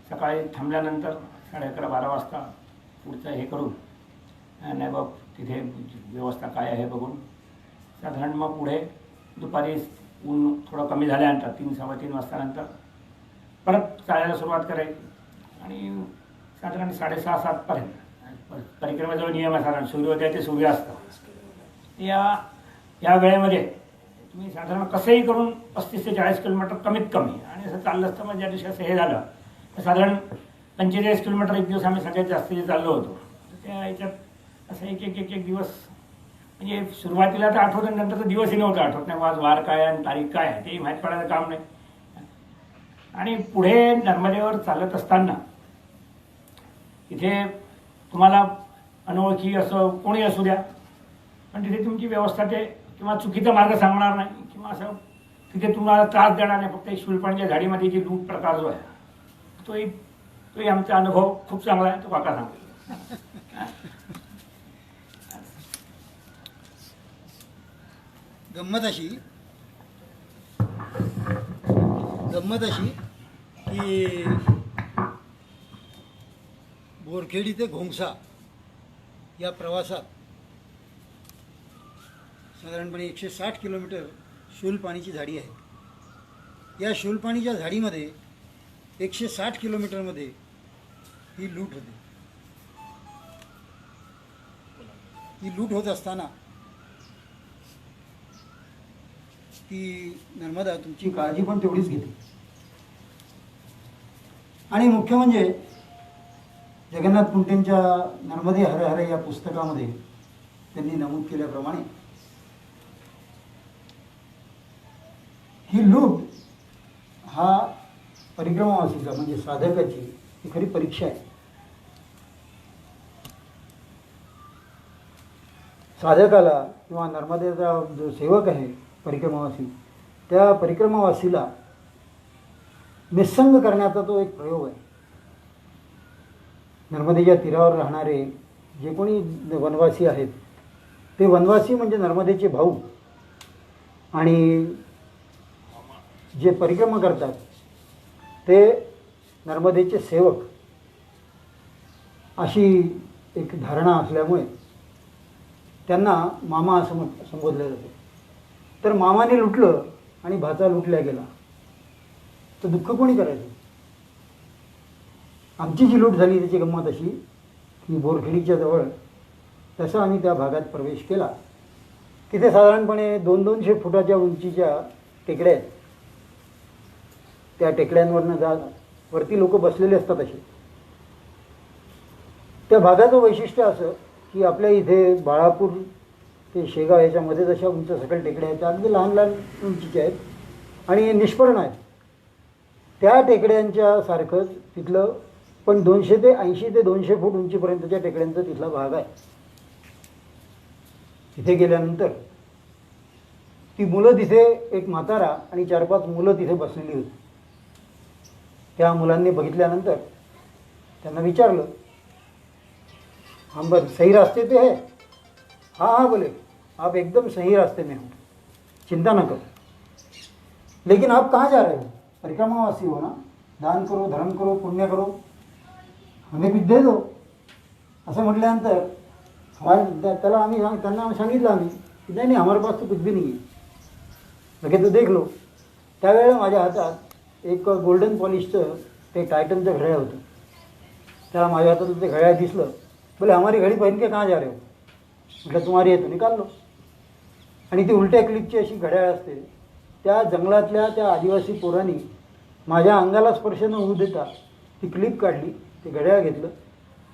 सकाळी थांबल्यानंतर 11:30-12 वाजता पुढचं हे करून नाही बाब तिथे व्यवस्था काय आहे बघून साधारण मग पुढे दुपारी ऊन थोडं कमी झाल्यानंतर 3-3:15 वाजतानंतर परत चालायला सुरुवात करायची. आणि साधारण 6:30-7 पर्यंत परिक्रमेचा नियम आहे साधारण सूर्योदय ते सूर्यास्त या वेळेमध्ये तुम्ही साधारण कसंही करून 35 ते 40 किलोमीटर कमीत कमी. आणि असं चाललं असतं मग ज्या दिवशी असं हे झालं तर साधारण 45 किलोमीटर एक दिवस आम्ही सगळ्यात जास्त चाललो होतो. तर त्या याच्यात असं एक दिवस म्हणजे सुरुवातीला तर आठवत आणि नंतर तर दिवसही नव्हतं आठवत नाही, आज वार काय आणि तारीख काय आहे तेही माहीत पडायचं काम नाही. आणि पुढे नर्मदेवर चालत असताना इथे तुम्हाला अनोळखी असं कोणी असू द्या, पण तिथे तुमची व्यवस्था ते किंवा चुकीचा मार्ग सांगणार नाही किंवा असं तिथे तुम्हाला त्रास देणार नाही. फक्त शूलपाणीच्या झाडीमध्ये जी लूट प्रकार जो आहे तोही आमचा अनुभव खूप चांगला आहे, तो काका सांगतो. गंमत अशी की बोरखेडी ते घोंगसा या प्रवासात साधारणपणे 160 किलोमीटर शूलपाणीची झाडी आहे. या शूलपाणीच्या झाडीमध्ये 160 किलोमीटरमध्ये ही लूट होते. ही लूट होत असताना ती नर्मदा तुमची काळजी पण तेवढीच घेते. आणि मुख्य म्हणजे जगन्नाथ कुंटेंच्या नर्मदे हर हर या पुस्तकामध्ये त्यांनी नमूद केल्याप्रमाणे ही लूट हा परिक्रमावासीचा म्हणजे साधकाची ही खरी परीक्षा आहे. साधकाला किंवा नर्मदेचा जो सेवक आहे परिक्रमावासी, त्या परिक्रमावासीला निस्संग करण्याचा तो एक प्रयोग आहे. नर्मदेच्या तीरावर राहणारे जे कोणी वनवासी आहेत ते वनवासी म्हणजे नर्मदेचे भाऊ, आणि जे परिक्रमा करतात ते नर्मदेचे सेवक, अशी एक धारणा असल्यामुळे त्यांना मामा असं संबोधलं जातं. तर मामाने लुटलं आणि भाचा लुटल्या गेला तर दुःख कोणी करायचं. आमची जी लूट झाली त्याची गंमत अशी की बोरखेडीच्या जवळ तसं आम्ही त्या भागात प्रवेश केला. तिथे साधारणपणे 200-200 फुटाच्या उंचीच्या टेकड्या आहेत. त्या टेकड्यांवरनं वरती लोक बसलेले असतात असे. त्या भागाचं वैशिष्ट्य असं की आपल्या इथे बाळापूर ते शेगाव याच्यामध्ये जशा उंच सकल टेकड्या आहेत त्या अगदी लहान लहान उंचीच्या आहेत आणि निष्पर्ण आहेत. त्या टेकड्यांच्या सारखंच तिथलं पण 280 ते 200 फूट उंचीपर्यंतच्या टेकड्यांचा तिथला भाग आहे. तिथे गेल्यानंतर ती मुलं तिथे एक म्हातारा आणि 4-5 मुलं तिथे बसलेली होती. त्या मुलांनी बघितल्यानंतर त्यांना विचारलं, हम बस सही रास्ते पे है? हाँ हाँ बोले, आप एकदम सही रास्ते में हो, चिंता न करो. लेकिन आप कहाँ जा रहे हो? परिक्रमावासी हो ना, दान करो, धर्म करो, पुण्य करो, हमें भी दे दो. असं म्हटल्यानंतर त्यांना सांगितलं आम्ही की नाही हमारे पास तो कुछ भी नहीं है, लगे तो देख लो. त्यावेळेला माझ्या हातात एक गोल्डन पॉलिशचं ते टायटनचं घड्याळ होतं. त्याला माझ्या हातात ते घड्याळ दिसलं. बोले हमारी घडी पहन के कहाँ जा रहे हो? म्हटलं तुम्हारी आहे तो निकाल लो. आणि ती उलट्या क्लिपची अशी घड्याळ असते. त्या जंगलातल्या त्या आदिवासी पोरांनी माझ्या अंगाला स्पर्श न होऊ देता ती क्लिप काढली, ते घड्याळ घेतलं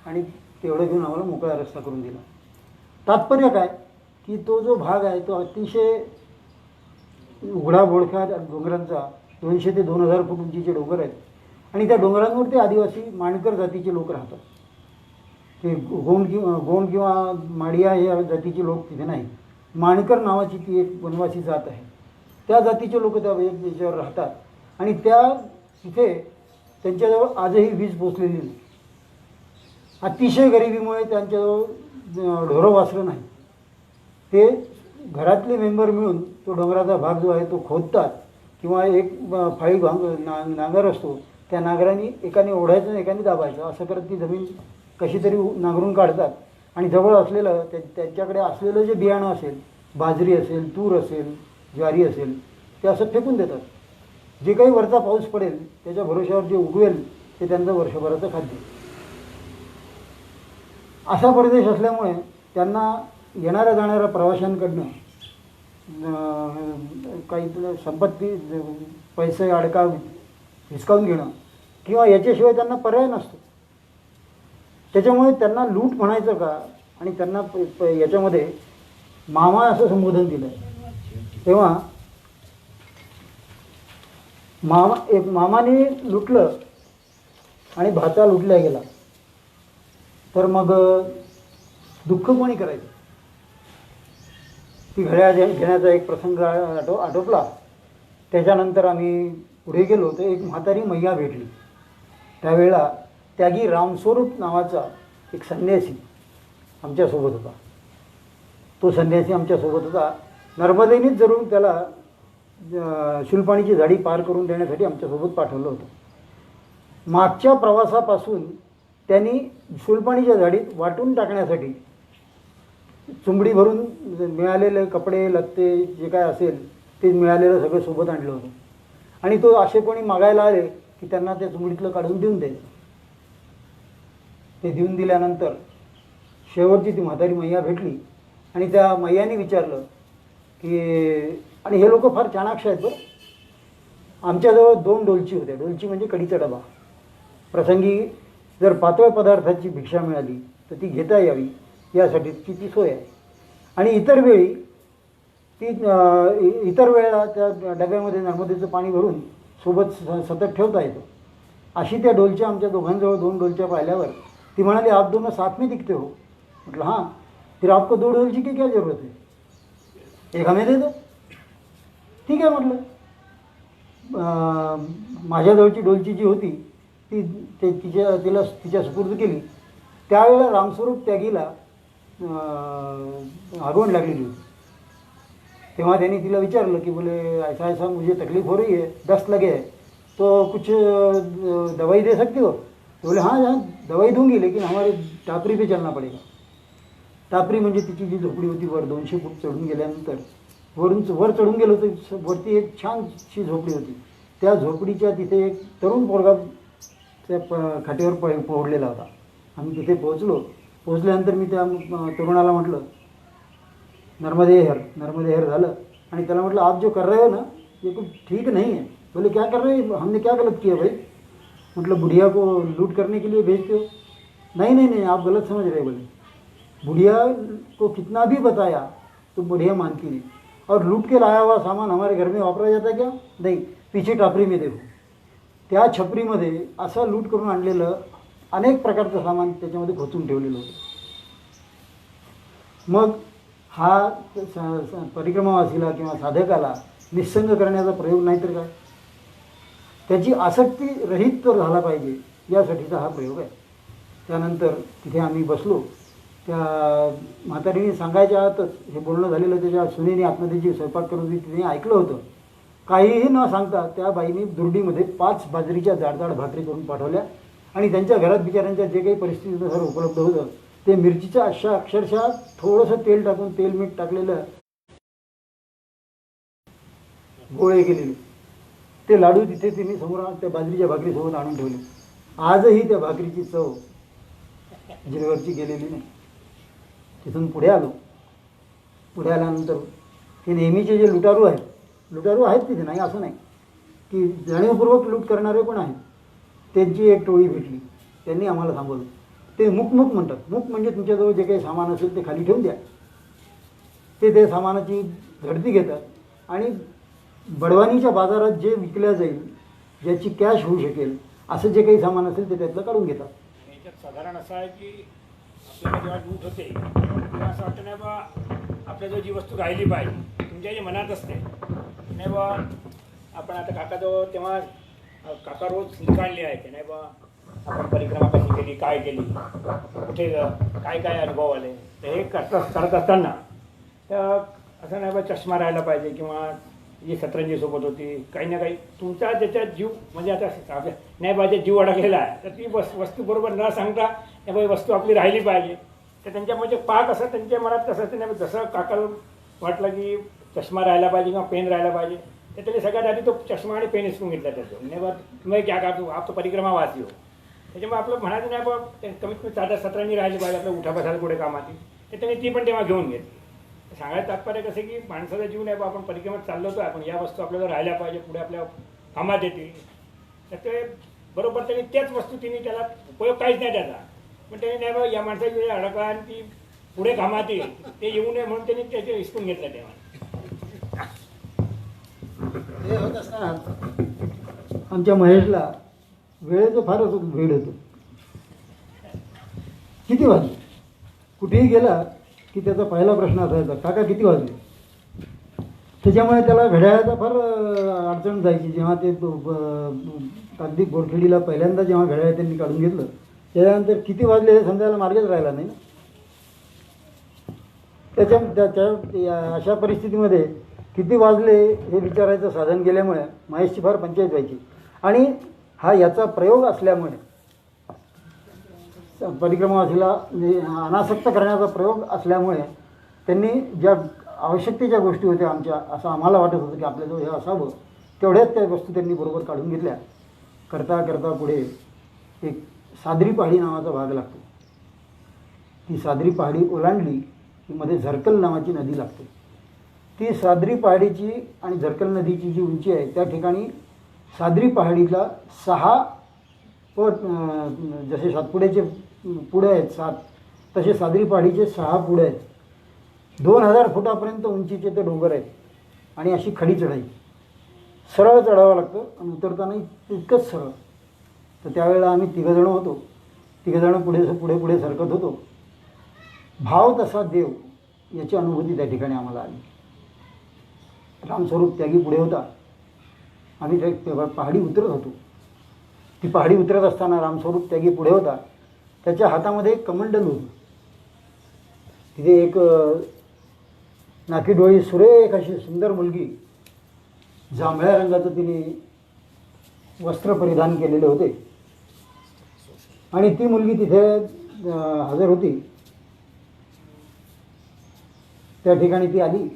आणि तेवढं घेऊन आम्हाला मोकळा रस्ता करून दिला. तात्पर्य काय की तो जो भाग आहे तो अतिशय उघडा बोडखा डोंगरांचा, 200 ते 2000 फूट उंचीचे डोंगर आहेत. आणि त्या डोंगरांवर ते आदिवासी माणकर जातीचे लोक राहतात. ते गोंड किंवा माडिया या जातीचे लोक तिथे नाही. माणकर नावाची ती एक वनवासी जात आहे. त्या जातीचे लोक त्या याच्यावर राहतात. आणि त्या तिथे त्यांच्याजवळ आजही वीज पोचलेली नाही. अतिशय गरिबीमुळे त्यांच्याजवळ ढोरं वासरं नाही. ते घरातले मेंबर मिळून तो डोंगराचा भाग जो आहे तो खोदतात किंवा एक फाळी नांगर असतो, त्या नांगराने एकाने ओढायचं एकाने दाबायचं असं करत ती जमीन कशी तरी नांगरून काढतात. आणि जवळ असलेलं त्यांच्याकडे असलेलं जे बियाणं असेल, बाजरी असेल, तूर असेल, ज्वारी असेल, ते असं फेकून देतात. जे काही वरचा पाऊस पडेल त्याच्या भरोश्यावर जे उगवेल ते त्यांचं वर्षभराचं खाद्य. असा प्रदेश असल्यामुळे त्यांना येणाऱ्या जाणाऱ्या प्रवाशांकडनं काही संपत्ती पैसे अडका हिसकावून घेणं किंवा याच्याशिवाय त्यांना पर्याय नसतो. त्याच्यामुळे त्यांना लूट म्हणायचं का, आणि त्यांना याच्यामध्ये मामा असं संबोधन दिलं आहे. तेव्हा मामाने लुटलं आणि भाचा लुटला गेला तर मग दुःख कोणी करायचं. ती घड्याळ घेण्याचा एक प्रसंग आटोपला. त्याच्यानंतर आम्ही पुढे गेलो तर एक म्हातारी मैया भेटली. त्यावेळेला त्यागी रामस्वरूप नावाचा एक संन्यासी आमच्यासोबत होता. तो संन्यासी आमच्यासोबत होता. नर्मदेनीच जरूर त्याला शुलपाणीची झाडी पार करून देण्यासाठी आमच्यासोबत पाठवलं होतं. मागच्या प्रवासापासून त्यांनी शुलपाणीच्या झाडीत वाटून टाकण्यासाठी चुंबडी भरून मिळालेले कपडे लत्ते जे काय असेल ते मिळालेलं सगळं सोबत आणलं होतं. आणि तो असे कोणी मागायला आले की त्यांना त्या चुंबडीतलं काढून देऊन द्यायचं. ते देऊन दिल्यानंतर शेवटची ती म्हातारी मैया भेटली आणि त्या मैयाने विचारलं की, आणि हे लोक फार चाणाक्ष आहेत बरं. आमच्याजवळ 2 डोलची होत्या. डोलची म्हणजे कढीचा डबा. प्रसंगी जर पातळ पदार्थाची भिक्षा मिळाली तर ती घेता यावी यासाठी ती सोय आहे. आणि इतर वेळेला त्या डब्यामध्ये नर्मदेचं पाणी भरून सोबत सतत ठेवता येतं. अशी त्या डोलच्या आमच्या दोघांजवळ 2 डोलच्या पाहिल्यावर ती म्हणाली, आप दोनों साथ में दिखते हो. म्हटलं हां. फिर आपको 2 डोलची की क्या जरूरत है, एक हमें दे दो. ठीक आहे म्हटलं. माझ्याजवळची डोलची जी होती ती तिच्या सुपूर्द केली. त्यावेळेला रामस्वरूप त्यागीला आगवण लागलेली होती. तेव्हा त्यांनी तिला विचारलं की बोले ऐसा ऐसा मुझे तकलीफ हो रही है, दस्त लगे है, तो कुछ दवाई दे सकते हो. तो बोले हाँ हाँ दवाई दूंगी लेकिन हमारे टापरी पे चलना पडेगा. टापरी म्हणजे तिची जी झोपडी होती वर 200 फूट चढून गेल्यानंतर वर चढून गेलो तर वरती एक छानशी झोपडी होती. त्या झोपडीच्या तिथे एक तरुण पोरगा त्या खाटेवर पोहडलेला होता. आम्ही तिथे पोहोचल्यानंतर मी त्या तरुणाला म्हटलं नर्मदे हर झालं. आणि त्याला म्हटलं आप जो कर रहे हो ना ये कुछ ठीक नहीं है. बोले क्या कर रहे हो, हमने क्या गलत किया भाई. मतलब बुढ़िया को लूट करने के लिए भेजते हो. नहीं आप गलत समझ रहे. बोले बुढ़िया को कितना भी बताया तो बुढ़िया मानती नहीं. और लूट के लाया हुआ सामान हमारे घर में वापरा जाता क्या, नहीं. पीछे टापरी में देखो. त्या छपरीमध्ये असं लूट करून आणलेलं अनेक प्रकारचं सामान त्याच्यामध्ये खोचून ठेवलेलं होतं. मग हा परिक्रमावासीला किंवा साधकाला निस्संग करण्याचा प्रयोग नाही तर काय, त्याची आसक्ती रहित तर झाला पाहिजे यासाठीचा हा प्रयोग आहे. त्यानंतर तिथे आम्ही बसलो. त्या म्हातारीने सांगायच्या आतच हे बोलणं झालेलं त्याच्या सुनेने आतमध्ये जी स्वयंपाक करत होती तिने ऐकलं होतं. काहीही न सांगता त्या बाईने दुर्डीमध्ये 5 बाजरीच्या जाडजाड भाकरी करून पाठवल्या आणि त्यांच्या घरात बिचाऱ्यांच्या जे काही परिस्थितीनुसार उपलब्ध होतं ते मिरचीच्या अक्षरशः थोडंसं तेल टाकून तेल मीठ टाकलेलं गोळे केलेले ते लाडू तिथे तिने समोर त्या बाजरीच्या भाकरीसोबत आणून ठेवले. आजही त्या भाकरीची चव जिरवरची गेलेली नाही. तिथून पुढे आलो. पुढे आल्यानंतर ते नेहमीचे जे लुटारू आहेत तिथे, नाही असं नाही की जाणीवपूर्वक लूट करणारे पण आहेत, त्यांची एक टोळी भेटली. त्यांनी आम्हाला थांबवलं. ते मुक म्हणतात. मुक म्हणजे तुमच्याजवळ जे काही सामान असेल ते खाली ठेवून द्या. ते सामानाची झडती घेतात आणि बडवानीच्या बाजारात जे विकल्या जाईल, ज्याची कॅश होऊ शकेल असं जे काही सामान असेल ते त्यातलं काढून घेतात. याच्यात साधारण असं आहे की आपल्याला जेव्हा लूट होते तेव्हा असं वाटतं नाही बा आपल्याजवळ जी वस्तू राहिली पाहिजे तुमच्या जे मनात असते नाही बा आपण आता काकाजवळ तेव्हा काका रोज निकाळले आहे की नाही बा आपण परिक्रमा कशी केली, काय केली, कुठे काय अनुभव आले. तर हे करत असताना तर असं नाही बा चष्मा राहायला पाहिजे किंवा जी सतरंजीसोबत होती काही ना काही तुमचा ज्याच्यात जीव म्हणजे आता आपल्या नाही पाहिजे जीव अडकलेला आहे तर ती वस्तू बरोबर न सांगता नाही बाई वस्तू आपली राहिली पाहिजे. तर त्यांच्या म्हणजे पाक असं त्यांच्या मनात कसं असतं नाही जसं काकाला वाटलं की चष्मा राहायला पाहिजे किंवा पेन राहायला पाहिजे तर त्याने सगळ्यात आधी तो चष्मा आणि पेन हिसकून घेतला त्याचं. नाही बा तुम्ही क्या का आप तो परिक्रमा वासी हो. त्याच्यामुळे आपलं म्हणायचं नाही बा कमीत कमी 17 राहिली पाहिजे आपलं उठा बसायला पुढे कामाची. तर त्यांनी ती पण तेव्हा घेऊन घेतली. सांगायचं तात्पर्य कसं की माणसाचा जीव नाही बा आपण परिक्रमेत चाललो होतो आपण या वस्तू आपल्याला राहायला पाहिजे पुढे आपल्या कामात येतील. तर ते बरोबर त्यांनी त्याच वस्तू तिने त्याला उपयोग काहीच नाही त्याचा पण त्याने नाही बा या माणसाची अडका आणि ती पुढे कामात येईल ते येऊ नये म्हणून त्यांनी त्याचे हिसकून घेतलं तेव्हा. हे होत असताना आमच्या महेशला वेळेचं फारच वेळ होतो. किती वाजले कुठेही गेला की त्याचा पहिला प्रश्न असायचा काका किती वाजले. त्याच्यामुळे त्याला घड्याळाचा फार अडचण जायची. जेव्हा ते कागदी बोरखेडीला पहिल्यांदा जेव्हा घड्याळ त्यांनी काढून घेतलं त्याच्यानंतर किती वाजले हे समजायला मार्गच राहिला नाही. त्याच्या अशा परिस्थितीमध्ये किती वाजले हे विचारायचं साधन गेल्यामुळे महेशची फार पंचायत व्हायची. आणि हा याचा प्रयोग असल्यामुळे परिक्रमावासीला अनासक्त करण्याचा प्रयोग असल्यामुळे त्यांनी ज्या आवश्यकतेच्या गोष्टी होत्या आमच्या असं आम्हाला वाटत होतं की आपल्याजवळ हे असावं तेवढ्याच त्या वस्तू त्यांनी बरोबर काढून घेतल्या. करता करता पुढे एक सादरी पहाडी नावाचा भाग लागतो. ती सादरी पहाडी ओलांडली की मध्ये झरकल नावाची नदी लागते. ती सादरी पहाडीची आणि झरकल नदीची जी उंची आहे त्या ठिकाणी सादरी पहाडीला 6 जसे सातपुड्याचे पुढे आहेत 7 तसे सादरी पहाडीचे 6 पुढे आहेत. 2000 फुटापर्यंत उंचीचे ते डोंगर आहेत आणि अशी खडी चढाई सरळ चढावं लागतं आणि उतरतानाही तितकंच सरळ. तर त्यावेळेला आम्ही 3 जण होतो. 3 जण पुढे सरकत होतो. भाव तसा देव याची अनुभूती त्या ठिकाणी आम्हाला आली. रामस्वरूप त्यागी पुढे होता. आम्ही तेव्हा पहाडी उतरत होतो. ती पहाडी उतरत असताना रामस्वरूप त्यागी पुढे होता. त्याच्या हातामध्ये एक कमंडल होतं. तिथे एक नाकी डोळी सुरेख अशी सुंदर मुलगी जांभळ्या रंगाचं तिने वस्त्र परिधान केलेले होते आणि ती मुलगी तिथे हजर होती. त्या ठिकाणी ती आली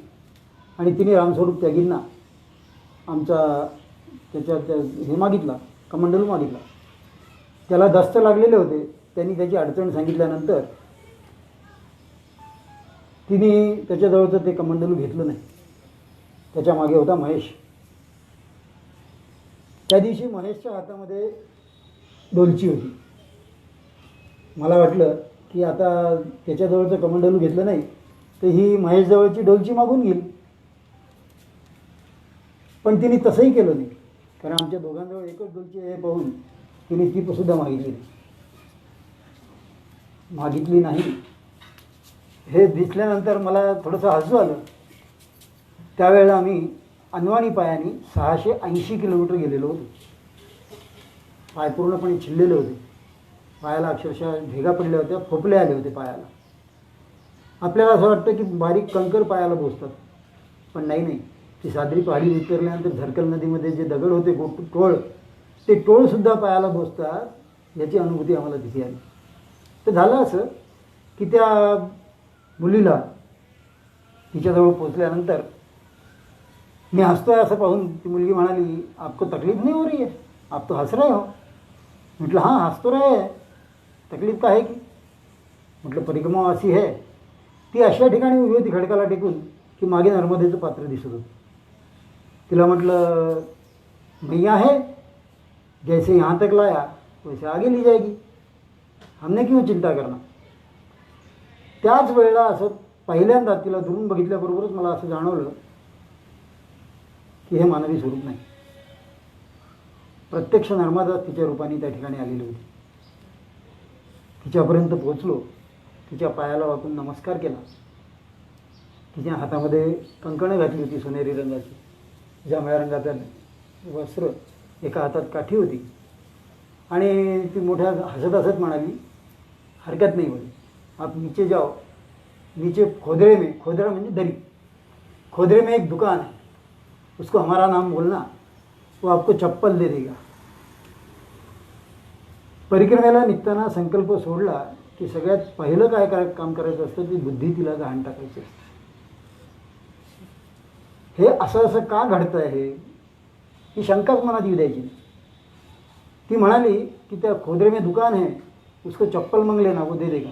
आणि तिने रामस्वरूप त्यागींना त्याच्या हे मागितला कमंडलू मागितला. त्याला दस्त लागलेले होते. त्यांनी त्याची अडचण सांगितल्यानंतर तिने त्याच्याजवळचं ते कमंडलू घेतलं नाही. त्याच्या मागे होता महेश. त्या दिवशी महेशच्या हातामध्ये डोलची होती. मला वाटलं की आता त्याच्याजवळचं कमंडलू घेतलं नाही तर ही महेशजवळची डोलची मागून घेईल. पण तिने तसंही केलं नाही कारण आमच्या दोघांजवळ एकच डोलची हे पाहून तिने ती सुद्धा मागितली नाही. हे दिसल्यानंतर मला थोडंसं हसू आलं. त्यावेळेला आम्ही अनवाणी पायाने 680 किलोमीटर गेलेलो होतो. पाय पूर्णपणे छिल्लेले होते. पायाला अक्षरशः भेगा पडल्या होत्या, फोपले आले होते पायाला. आपल्याला असं वाटतं की बारीक कंकर पायाला बोचतात, पण नाही. ती सादरी पहाडी उतरल्यानंतर झरकल नदीमध्ये जे दगड होते टोळ, ते टोळसुद्धा पायाला बोचतात याची अनुभूती आम्हाला तिथे आली. तर झालं असं की त्या मुलीला तिच्याजवळ पोचल्यानंतर मी हसतोय असं पाहून ती मुलगी म्हणाली, आपको तकलीफ नहीं हो रही है, आप तो हंस रहे हो. म्हटलं हां, हंस तो रहे है, तकलीफ का है की. म्हटलं परिक्रमावासी है. ती अशा ठिकाणी उभी होती खडकाला टेकून की मागे नर्मदेचं पात्र दिसत होतं. तिला म्हटलं मैया है, जैसे यहाँ तक लाया वैसे आगे ली जाएगी, हमने क्यों चिंता करना. त्याच वेळेला असं पहिल्यांदा तिला दुरून बघितल्याबरोबरच मला असं जाणवलं की हे मानवी स्वरूप नाही. प्रत्यक्ष नर्मदा तिच्या रूपाने त्या ठिकाणी आलेली होती. तिच्यापर्यंत पोहोचलो. तिच्या पायाला वाकून नमस्कार केला. तिच्या हातामध्ये कंकणं घातली होती सोनेरी रंगाची, जांभळ्या रंगाचं वस्त्र, एका हातात काठी होती. आणि ती मोठ्या हसत हसत म्हणाली, हरकत नहीं बोली, आप नीचे जाओ, नीचे खोदड़े में, खोदड़ा म्हणजे दरी, खोदड़े में एक दुकान है, उसको हमारा नाम बोलना, वो आपको चप्पल दे देगा. परिक्रमेला निघताना संकल्प सोडला की सगळ्यात पहिलं काय काम करायचं असतं ती बुद्धी तिला गहाण टाकायची असते. हे असं का घडतं आहे ही शंकाच मनात येऊ द्यायची नाही. ती म्हणाली की त्या खोदरे में दुकान है, उसको चप्पल मांग लेना, वो दे देगा.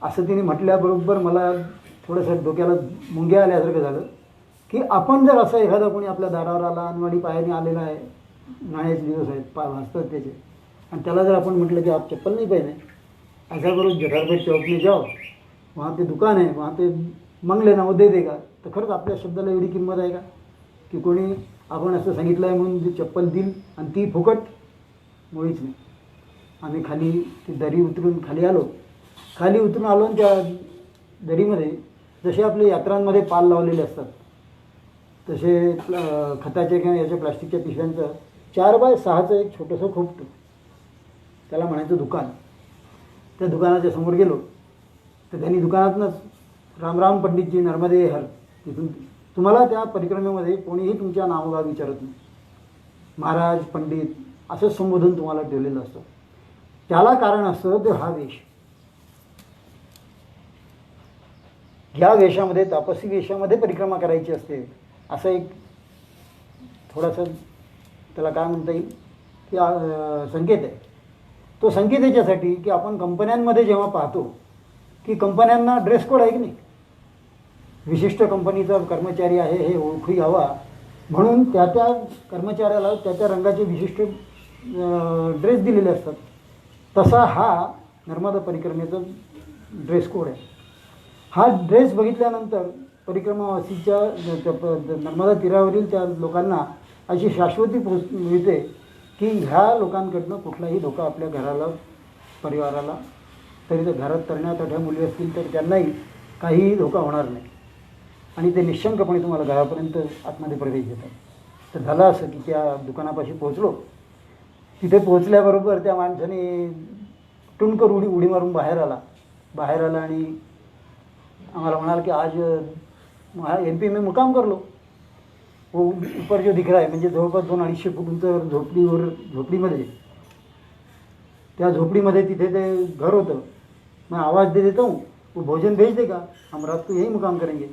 असं तिने म्हटल्याबरोबर मला थोडंसं डोक्याला मुंग्या आल्यासारखं झालं की आपण जर असं एखादा कोणी आपल्या दारावर आला, अनवाणी पायाने आलेला आहे, उन्हाळ्याचे दिवस आहेत, पाय भासतात त्याचे, आणि त्याला जर आपण म्हटलं की आप चप्पल नहीं पहने, ऐसा करो जठारभर चौक में जाओ, वहाँ पे दुकान है, वहाँ पे मांग लेना, वो दे देगा. तर खरंच आपल्या शब्दाला एवढी किंमत आहे का की कोणी आपण असं सांगितलं आहे म्हणून ती चप्पल देईल आणि ती फुकट? मुळीच नाही. आम्ही खाली ती दरी उतरून खाली आलो आणि त्या दरीमध्ये जसे आपल्या यात्रांमध्ये पाल लावलेले असतात तसे खताच्या किंवा याच्या प्लास्टिकच्या पिशव्यांचं 4x6चं एक छोटंसं खोपटं, त्याला म्हणायचं दुकान. त्या दुकानाच्या समोर गेलो तर त्यांनी दुकानातनंच राम पंडितजी नर्मदे हर, तिथून तुम्हाला त्या परिक्रमेमध्ये कोणीही तुमच्या नावगाव विचारत नाही, महाराज पंडित असंच संबोधन तुम्हाला ठेवलेलं असतं. त्याला कारण असतं ते हा वेश. ह्या वेशामध्ये, तापसी वेशामध्ये परिक्रमा करायची असते. असं एक थोडासा त्याला काय म्हणता येईल की संकेत आहे. तो संकेत याच्यासाठी की आपण कंपन्यांमध्ये जेव्हा पाहतो की कंपन्यांना ड्रेस कोड आहे की नाही, विशिष्ट कंपनीचा कर्मचारी आहे हे ओळखू यावा म्हणून त्या कर्मचाऱ्याला त्या रंगाचे विशिष्ट ड्रेस दिलेले असतात. तसा हा नर्मदा परिक्रमेचा ड्रेस कोड आहे. हा ड्रेस बघितल्यानंतर परिक्रमावासीच्या नर्मदा तीरावरील त्या लोकांना अशी शाश्वती मिळते की ह्या लोकांकडनं कुठलाही धोका आपल्या घराला, परिवाराला, तरी तर घरात तरण्या मुली असतील तर त्यांनाही काहीही धोका होणार नाही आणि ते निशंकपणे तुम्हाला घरापर्यंत आतमध्ये प्रवेश देतात. तर झालं असं की त्या दुकानापाशी पोहोचलो. तिथे पोहोचल्याबरोबर त्या माणसाने टुणकर उडी मारून बाहेर आला आणि आम्हाला म्हणाला की आज MP में मुकाम कर लो. वो ऊपर जो दिख रहा है म्हणजे जवळपास 200-250 फूट उंच झोपडीमध्ये, त्या झोपडीमध्ये तिथे ते घर होतं. मैं आवाज़ दे देता हूँ, वो भोजन भेज देगा, हम रात को यही मुकाम करेंगे.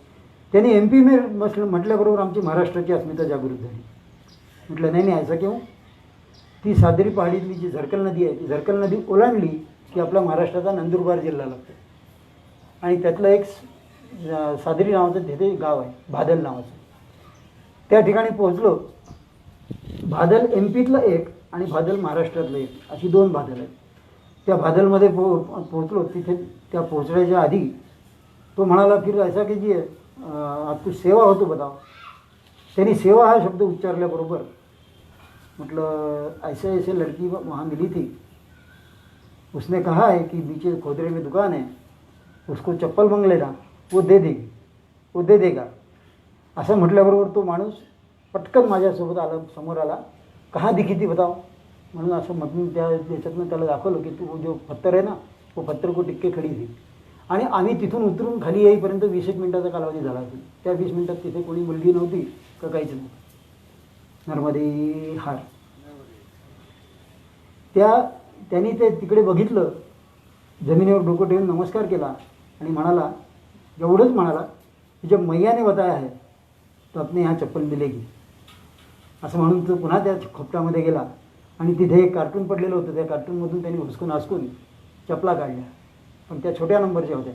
त्यांनी MP में म्हटल्याबरोबर आमची महाराष्ट्राची अस्मिता जागृत झाली. म्हटलं नाही ऐसा क्यों. ती सादरी पहाडीतली जी झरकल नदी आहे, ती झरकल नदी ओलांडली की आपला महाराष्ट्राचा नंदुरबार जिल्हा लागतो आणि त्यातलं एक सादरी नावाचं तिथे गाव आहे, भादल नावाचं. त्या ठिकाणी पोहोचलो. भादल MPतलं एक आणि भादल महाराष्ट्रातलं एक, अशी 2 भादल आहेत. त्या भादलमध्ये पोहोचलो. तिथे त्या पोहोचण्याच्या आधी तो म्हणाला फिर ऐसा कीजिए आप कुछ सेवा हो तो बताओ. त्यांनी सेवा हा शब्द उच्चारल्याबरोबर मतलब ऐसे लड़की वहाँ मिली थी, उसने कहा है कि नीचे खोदरे में दुकान है, उसको चप्पल मांग लेना, वो दे देगी, वो दे देगा. असं म्हटल्याबरोबर तो माणूस पटकन माझ्यासोबत आला, समोर आला. कहाँ दिखी थी बताओ. म्हणून असं मधून त्या याच्यातनं त्याला दाखवलं की तू जो पत्थर आहे ना, वो पत्थर को टिक्के खडी थी. आणि आम्ही तिथून उतरून खाली येईपर्यंत 20 मिनिटाचा कालावधी झाला होता. त्या 20 मिनिटात तिथे कोणी मुलगी नव्हती का काहीच नव्हतं. नर्मदे हार. त्यांनी ते तिकडे बघितलं, जमिनीवर डोकं ठेवून नमस्कार केला आणि म्हणाला, एवढंच म्हणाला की जब मैया ने बताया है तो अपने यहाँ चप्पल मिलेगी. असं म्हणून तो पुन्हा त्या खोपटामध्ये गेला आणि तिथे एक कार्टून पडलेलं होतं. त्या कार्टूनमधून त्यांनी हुसकून हासकून चपला काढल्या, पण त्या छोट्या नंबरच्या होत्या.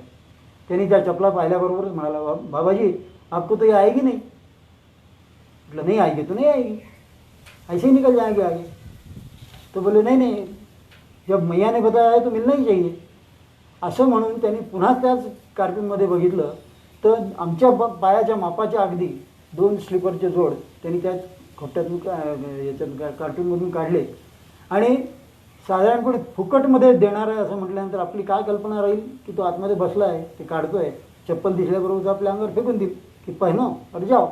त्यांनी त्या चपला पाहिल्याबरोबरच म्हणाला, बाबाजी आपको तो ये आएगी नहीं. म्हटलं नहीं आएगी तो नहीं आएगी, ऐसे ही निकल जाएंगे आगे. तो बोले नहीं नहीं, जब मैया ने बताया है तो मिलना ही चाहिए. असं म्हणून त्यांनी पुन्हा त्याच कार्टूनमध्ये बघितलं तर आमच्या पायाच्या मापाच्या अगदी 2 स्लीपरचे जोड त्यांनी त्या खोट्यातून याच्यात कार्टूनमधून काढले. आणि साधारणपणे फुकटमध्ये देणार आहे असं म्हटल्यानंतर आपली काय कल्पना राहील की तो आतमध्ये बसला आहे, ते काढतो आहे, चप्पल दिसल्याबरोबर आपल्या अंगावर फेकून देईल की पहिनो और जाओ.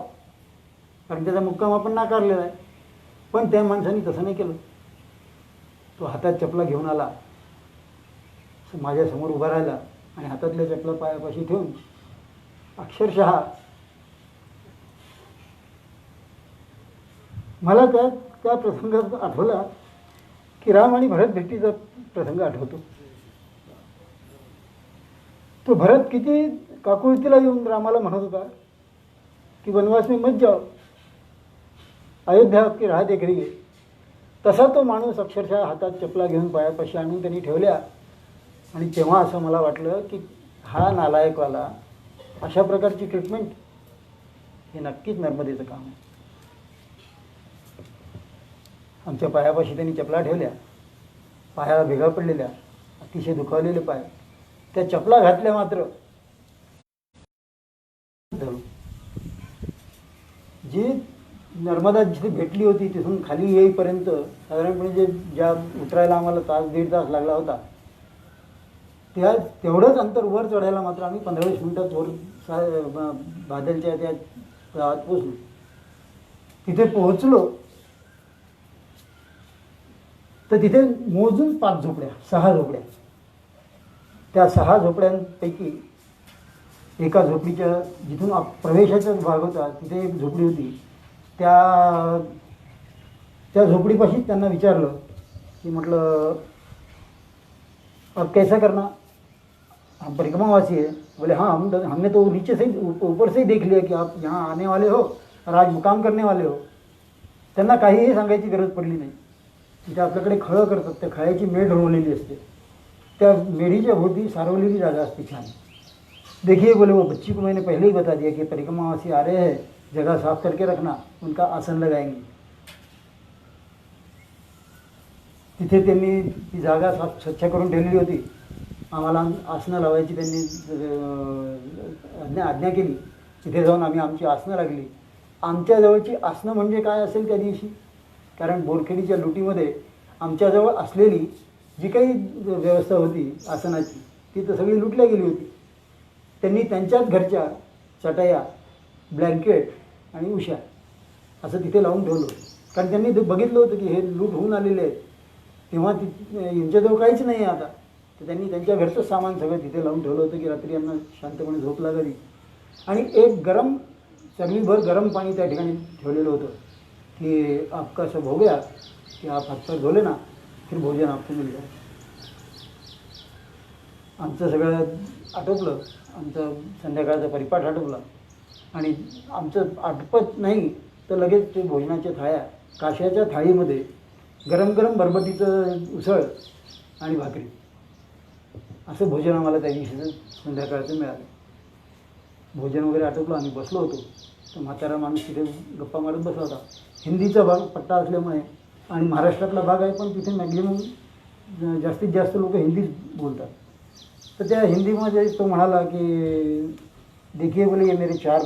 कारण त्याचा मुक्काम आपण नाकारलेला आहे. पण त्या माणसाने तसं नाही केलं. तो हातात चपला घेऊन आला, माझ्यासमोर उभा राहिला आणि हातातल्या चपला पायापाशी ठेवून अक्षरशः मला त्या प्रसंगात आठवला की राम आणि भरत भेटीचा प्रसंग आठवतो. तो भरत किती काकुळतीला येऊन रामाला म्हणत होता की वनवास में मत जाओ, अयोध्या आपकी राह देख रही है. तसा तो माणूस अक्षरशः हातात चपला घेऊन पायापाशी आणून त्यांनी ठेवल्या. आणि तेव्हा असं मला वाटलं की हा नालायकवाला, अशा प्रकारची ट्रीटमेंट हे नक्कीच नर्मदेचं काम आहे. आमच्या पायापाशी त्यांनी चपला ठेवल्या, पायाला भेगा पडलेल्या, अतिशय दुखावलेले पाय. त्या चपला घातल्या मात्र जी नर्मदा जिथे भेटली होती तिथून खाली येईपर्यंत साधारणपणे ज्या उतरायला आम्हाला तास 1.5 तास लागला होता, तेवढंच अंतर वर चढायला मात्र आम्ही 15-20 मिनिटात वर बादलच्या त्या गावात पोचलो. तिथे पोहोचलो तर तिथे मोजून 5 झोपड्या, 6 झोपड्या. त्या 6 झोपड्यांपैकी एका झोपडीच्या जिथून प्रवेशाचा भाग होता तिथे एक झोपडी होती. त्या झोपडीपाशीच त्यांना विचारलं की म्हटलं अब कैसा करना, हम परिक्रमावासी है. बोले हाँ, हमने तो नीचे से ऊपर से ही देख लिया कि आप यहाँ आने वाले हो और आज मुकाम करने वाले हो. त्यांना काहीही सांगायची गरज पडली नाही. तिथे आपल्याकडे खळं करतात, त्या खळ्याची मेढ रोवलेली असते, त्या मेढीच्या भोवती सारवलेली जागा असते छान. देखिए बोले वो बच्ची को मैंने पहले ही बता दिया कि परिक्रमावासी आ रहे हैं, जगह साफ करके रखना, उनका आसन लगाएंगे. तिथे त्यांनी ती जागा स्वच्छ करून ठेवलेली होती. आम्हाला आसनं लावायची त्यांनी आज्ञा केली. तिथे जाऊन आम्ही आमची आसनं लागली. आमच्याजवळची आसनं म्हणजे काय असेल त्या दिवशी, कारण बोरखेडीच्या लुटीमध्ये आमच्याजवळ असलेली जी काही व्यवस्था होती आसनाची ती तर सगळी लुटल्या गेली होती. त्यांनी त्यांच्याच घरच्या चटया, ब्लँकेट आणि उशा असं तिथे लावून ठेवलं. कारण त्यांनी बघितलं होतं की हे लूट होऊन आलेले आहेत, तेव्हा यांच्याजवळ काहीच नाही आहे आता. तर त्यांनी त्यांच्या घरचं सामान सगळं तिथे लावून ठेवलं होतं की रात्री यांना शांतपणे झोप लागावी. आणि एक गरम चरलीभर गरम पाणी त्या ठिकाणी ठेवलेलं होतं कि आपका सब हो गया कि आप हाथ पैर धोले ना, फिर भोजन आपको मिल जाए. आमचं सगळं आटोपलं, आमचं संध्याकाळचा परिपाठ आटोपला आणि आमचं आटपत नाही तर लगेच ते भोजनाच्या थाळ्या, काश्याच्या थाळीमध्ये गरम गरम बरबटीचं उसळ आणि भाकरी असं भोजन आम्हाला त्या दिवशीचं संध्याकाळचं मिळालं. भोजन वगैरे आटोपलं, आम्ही बसलो होतो. तर म्हातारा माणूस तिथे गप्पा मारत बसला होता. हिंदीचा भाग पट्टा असल्यामुळे आणि महाराष्ट्रातला भाग आहे, पण तिथे मॅक्झिमम जास्तीत जास्त लोक हिंदीच बोलतात. तर त्या हिंदीमध्ये तो म्हणाला की देखिए बोले ये मेरे 4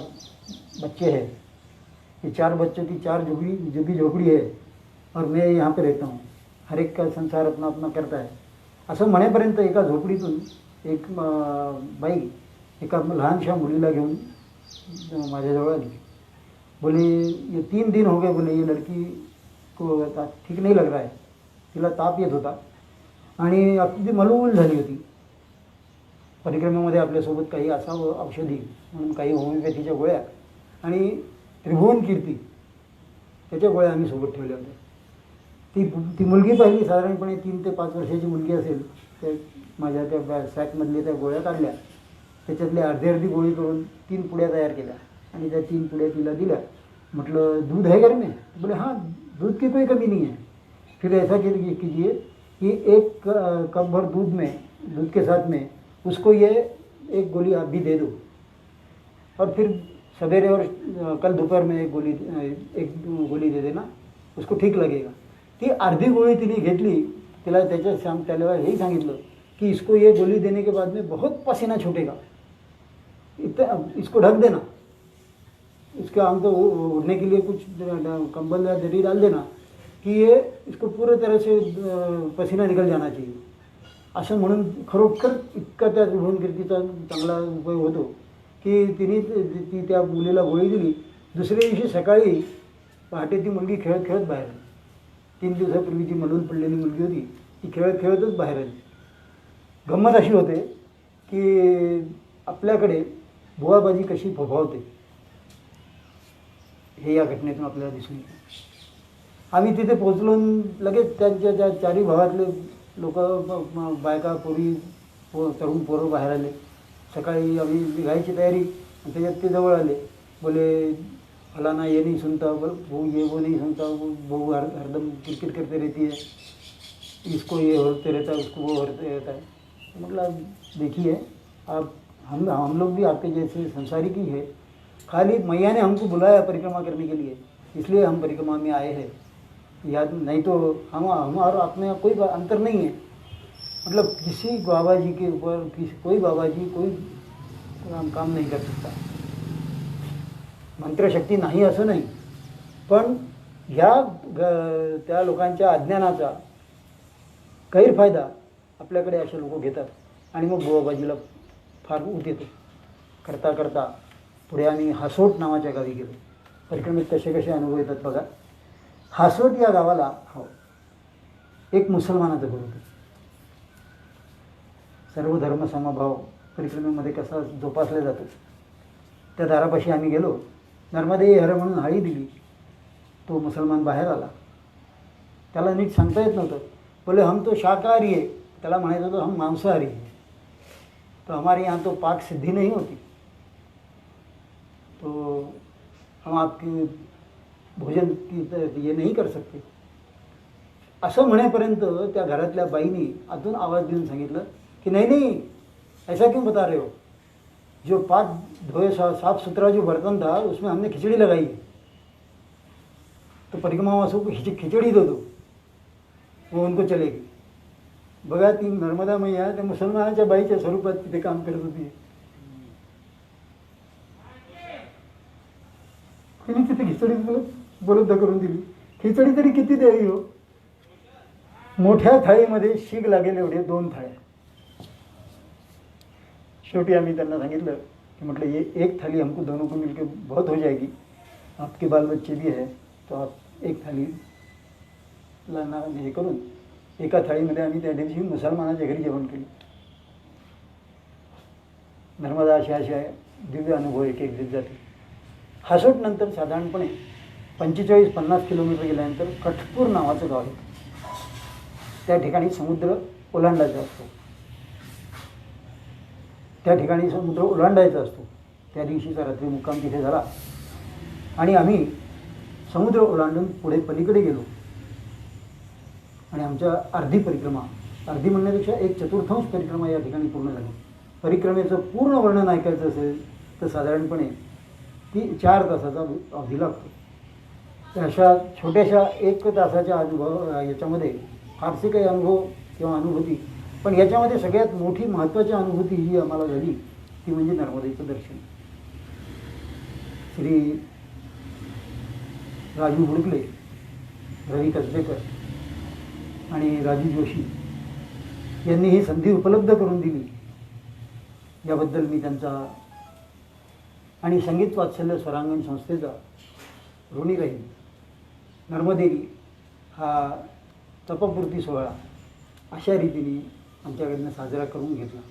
बच्चे हैं, ये 4 बच्चों की 4 झुग्गी झोपड़ी है और मैं यहाँ पे रहता हूँ, हर एक का संसार अपना अपना करता है. असं म्हणेपर्यंत एका झोपडीतून एक बाई एका लहानशा मुलीला घेऊन माझ्याजवळ आली. बोले ये 3 दिन हो गए, बोले ये लड़की को ठीक नहीं लग रहा है, तिला ताप येत होता आणि अगदी मलूल झाली होती. परिक्रमेमध्ये आपल्यासोबत काही असावं औषधी म्हणून काही होमिओपॅथीच्या गोळ्या आणि त्रिभुवन कीर्ती त्याच्या गोळ्या आम्ही सोबत ठेवल्या होत्या. ती मुलगी पाहिली, साधारणपणे 3 ते 5 वर्षाची मुलगी असेल. त्या माझ्या त्या सॅकमधल्या त्या गोळ्या काढल्या, त्याच्यातली अर्धी गोळी करून 3 पुड्या तयार केल्या आणि त्या 3 पुड्या तिला दिल्या. मतलब दूध है घर में? बोले हाँ, दूध की कोई कमी नहीं है. फिर ऐसा कीजिए कि 1 कप भर दूध के साथ में उसको ये 1 गोली आप भी दे दो और फिर सवेरे और कल दोपहर में 1 गोली दे देना, उसको ठीक लगेगा. ती अर्धी गोळी तिने घेतली. तिला त्याला हेही सांगितलं कि इसको ये गोली देने के बाद में बहुत पसीना छूटेगा, इसको ढक देना, इसके आम तो उड़ने के लिए कुछ कंबल या दरी डाल देना कि ये इसको पूरे तरह से पसीना निकल जाना चाहिए. असं म्हणून खरोखर इतका त्या त्रिभुवन कीर्तीचा चांगला उपयोग होतो की ती त्या मुलीला गोळी दिली. दुसऱ्या दिवशी सकाळी पहाटे ती मुलगी खेळत खेळत बाहेर आली. 3 दिवसापूर्वी जी मलून पडलेली मुलगी होती ती खेळत खेळतच बाहेर आली. गंमत अशी होते की आपल्याकडे बुवाबाजी कशी फोफावते हे या घटनेतून आपल्याला दिसून येतं. आम्ही तिथे पोचलो, लगेच त्यांच्या 4ही भागातले लोक, बायका, पोरी, तरुण पोरं बाहेर आले. सकाळी आम्ही निघायची तयारी, त्याच्यात ते जवळ आले. बोले फलाना ये नहीं सुनता, वो ये वो नहीं सुनता, वो हरदम क्रिकेट करते रहती है, इसको ये होते रहता है, उसको वो होते रहता है. मतलब देखिए आप, हम लोग भी आपके जैसे संसारिक ही है. खाली मैया ने हमको बुलाया परिक्रमा करने के लिए, इसलिए हम परिक्रमा में आए हैं. याद नहीं तो हम और आप में कोई अंतर नहीं है. मतलब किसी बाबा जी के ऊपर कोई बाबा जी कोई काम नहीं कर सकता. मंत्रशक्ती नाही असं नाही, पण ह्या त्या लोकांच्या अज्ञानाचा गैरफायदा आपल्याकडे असे लोक घेतात आणि मग बुवाबाजीला फार ऊत येतो. करता करता पुढे आम्ही हासोट नावाच्या गावी गेलो. परिक्रमेत कसे कसे अनुभव येतात बघा. हासोट या गावाला एक मुसलमानाचं घर होतं. सर्व धर्म समभाव परिक्रमेमध्ये कसा जोपासला जातो त्या दारापाशी आम्ही गेलो. नर्मदे हर म्हणून हाळी दिली. तो मुसलमान बाहेर आला. त्याला नीट सांगता येत नव्हतं. बोले हम तो शाकाहारी है. त्याला म्हणायचं होतं हम मांसाहारी है. तो हमारे यहाँ तो पाक सिद्धि नहीं होती, तो हम आपकी भोजन की ये नहीं कर सकते. असं म्हणेपर्यंत त्या घरातल्या बाईनी आतून आवाज देऊन सांगितलं कि नहीं नहीं, ऐसा क्यों बता रहे हो, जो पाक धोए साफ सुथरा जो बर्तन था उसमें हमने खिचड़ी लगाई है, तो परिक्रमावासियों को खिचड़ी दो दो, वो उनको चलेगी. बघा ती नर्मदा मैया त्या मुसलमानाच्या बाईच्या स्वरूपात तिथे काम करत होती. तिने तिथे खिचडी उपलब्ध करून दिली. खिचडी तरी किती द्यावी हो. मोठ्या थाळीमध्ये शीग लागेल एवढे 2 थाळ्या. शेवटी आम्ही त्यांना सांगितलं की म्हटलं ये 1 थाली हमको दोनों को मिलकर बहुत हो जाएगी, आपके बाल बच्चे भी है, तो आप 1 थाली लाना हे करून एका थाळीमध्ये आम्ही त्या दिवशी मुसलमानाच्या घरी जेवण केले. नर्मदा अशा दिव्य अनुभव एक देत जाते. हासोट नंतर साधारणपणे 45-50 किलोमीटर गेल्यानंतर कठपूर नावाचं गाव आहे. त्या ठिकाणी समुद्र ओलांडायचा असतो. त्या ठिकाणी समुद्र ओलांडायचा असतो. त्या दिवशीचा रात्री मुक्काम तिथे झाला आणि आम्ही समुद्र ओलांडून पुढे पलीकडे गेलो आणि आमच्या अर्धी परिक्रमा, अर्धी म्हणण्यापेक्षा 1/4 परिक्रमा या ठिकाणी पूर्ण झाली. परिक्रमेचं पूर्ण वर्णन ऐकायचं असेल तर साधारणपणे 4 तासाचा अवधी लागतो. अशा छोट्याशा 1 तासाच्या अनुभव याच्यामध्ये फारसे काही अनुभव किंवा अनुभूती, पण याच्यामध्ये सगळ्यात मोठी महत्त्वाची अनुभूती जी आम्हाला झाली ती म्हणजे नर्मदेचं दर्शन. श्री राजू बुडकले, रवी कसबेकर आणि राजू जोशी यांनी ही संधी उपलब्ध करून दिली याबद्दल मी त्यांचा आणि संगीत वात्सल्य स्वरांगण संस्थेचा ऋणी राहील. नर्मदेरी हा तपपूर्ती सोहळा अशा रीतीने आमच्याकडनं साजरा करून घेतला.